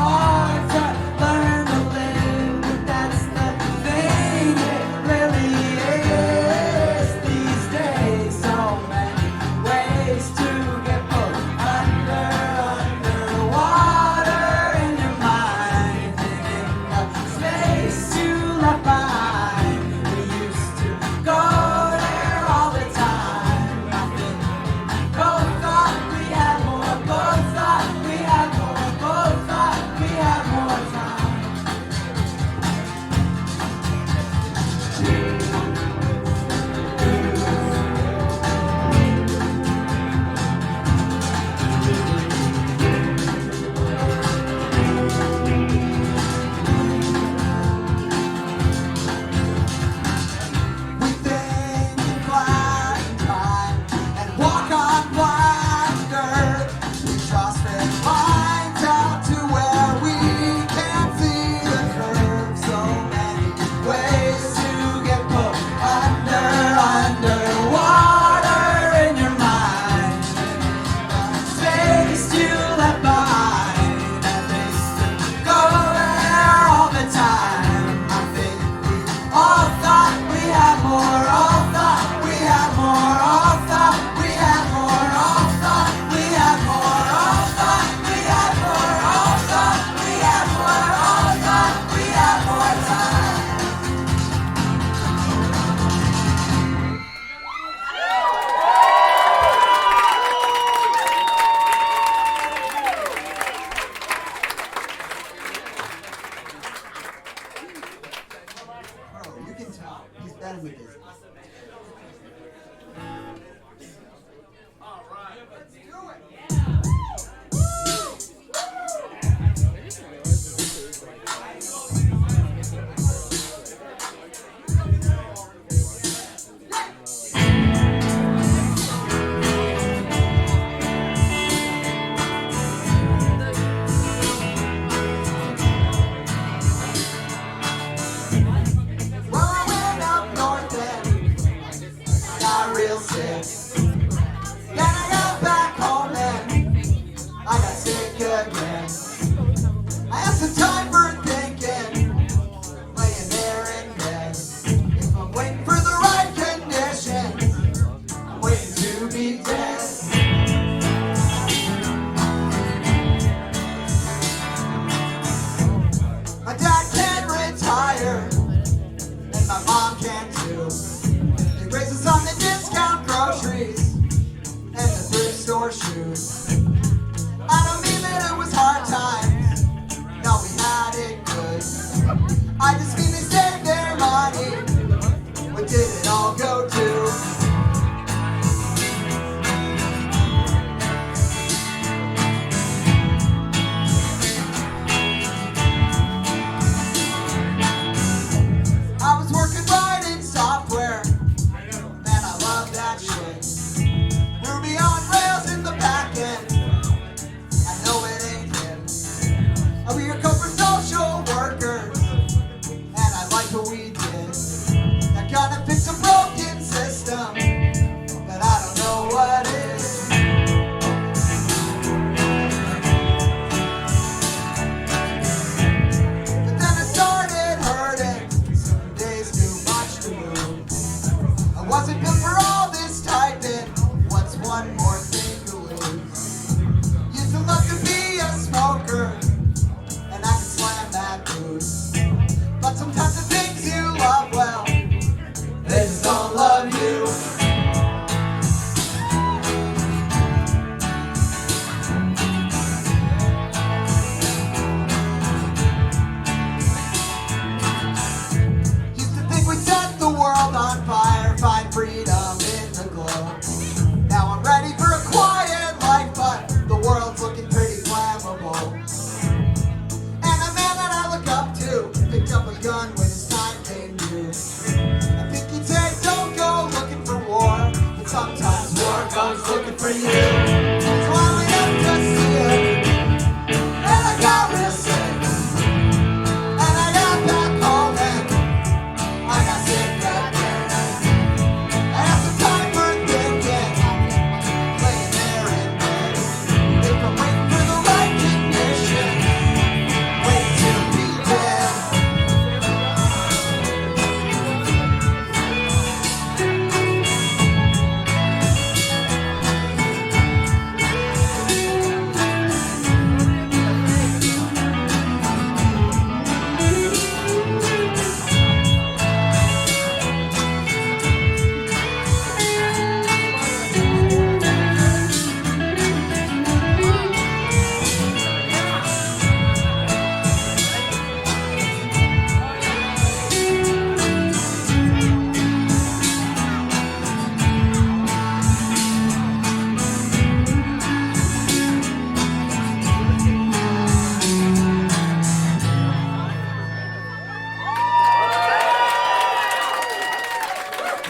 Hard to learn to live. We are corporate social workers, and I like what we did. Not gonna fix a broken system, but I don't know what is. But then I started hurting. Some days too much to move. I wasn't built for all this typing. What's one more thing to lose? Used to love to be a smoker, and I can slam that dude. But sometimes the things you love, well, they just don't love you. Used to think we'd set the world on fire, find freedom in the glow. Now I'm ready for a quiet life, but the world's looking pretty flammable. And a man that I look up to picked up a gun when his time came due. I think he'd say, don't go looking for war, but sometimes war comes looking for you. So I went up to see him, and I got real sick. And I got back home, and I got sick that day. I had some time for thinking, laying there in bed. If I'm waiting for the right condition, wait to be dead.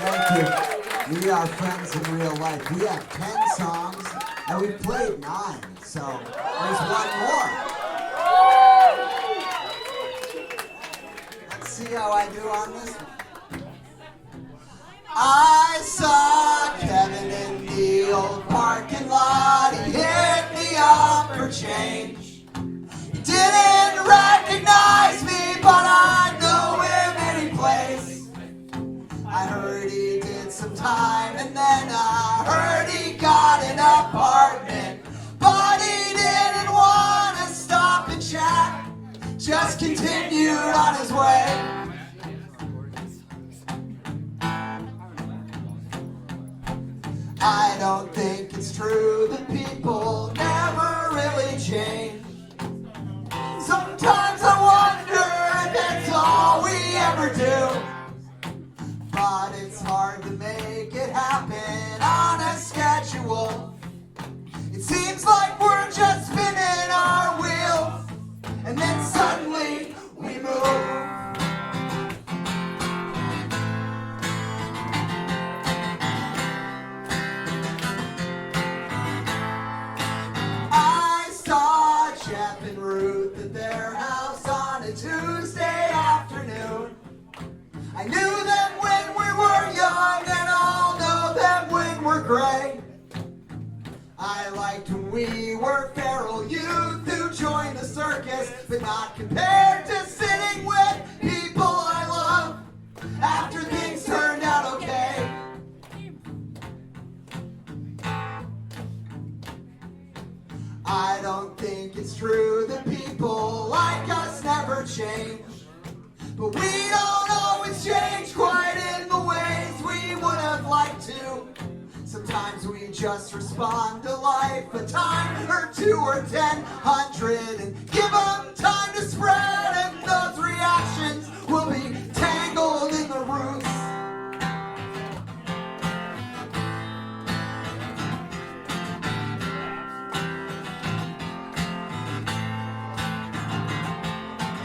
Thank you. We are friends in real life. We have 10 songs, and we've played 9, so there's one more. Let's see how I do on this one. I saw Kevin in the old parking lot. He hit me up for change. He didn't recognize me, but I know him any place. I heard he did some time, and then I heard he got an apartment. But he didn't want to stop and chat, just continued on his way. I don't think it's true that people never really change. Sometimes I wonder if that's all we ever do. But it's hard to make it happen on a schedule. It seems like we're just spinning our wheels, and then suddenly we move. I saw Jeff and Ruth at their house on a Tuesday afternoon. I knew them when we were young, and I'll know them when we're gray. I liked when we were feral youth who joined the circus, but not compared to sitting with people I love after things turned out okay. I don't think it's true that people like us never change. But we don't always change quite in the ways we would have liked to. Sometimes we just respond to life a time or 2 or 10,100 and give them time to spread, and those reactions will be tangled in the roots.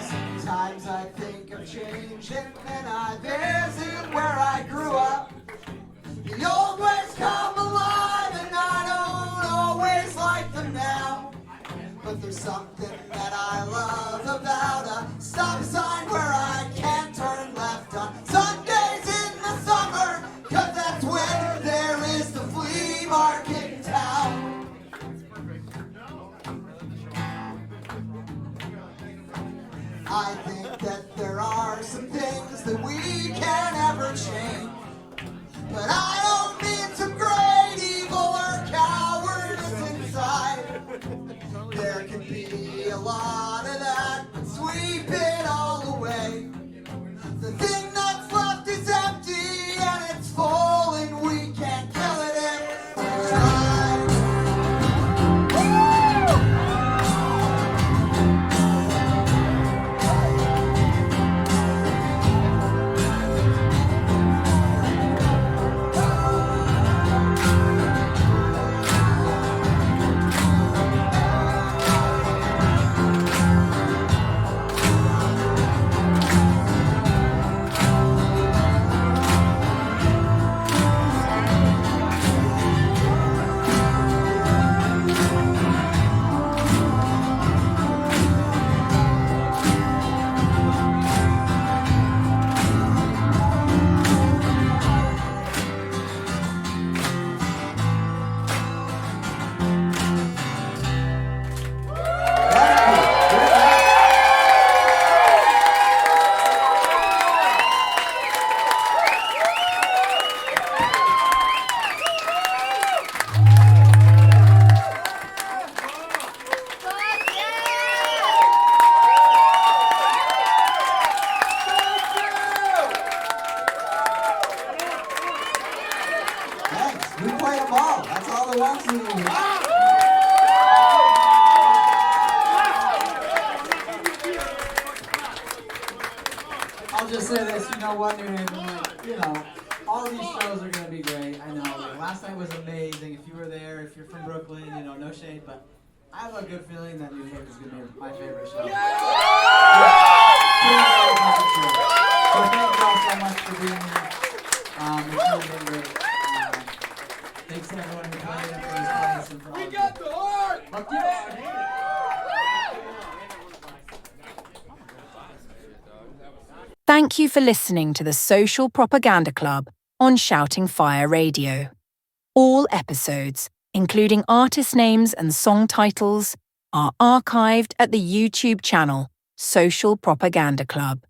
Sometimes I think of changing, and I visit where I grew up. The old ways come alive, and I don't always like them now. But there's something that I love I think that there are some things that we can't ever change. But I don't mean some great evil or cowardice inside. There can be a lot of that, but sweep it all away. The thing that's left is empty and it's full, and we can't kill it if we try. I'll just say this, you know what, New Haven, you know, all these shows are going to be great. I know, like, last night was amazing. If you were there, if you're from Brooklyn, you know, no shade, but I have a good feeling that New Haven is going to be my favorite show. So thank you all so much for being here. It's really been great. Thanks to everyone who played and for this class and for all. We got the heart! Fuck yeah! Thank you for listening to the Social Propaganda Club on Shouting Fire Radio. All episodes, including artist names and song titles, are archived at the YouTube channel Social Propaganda Club.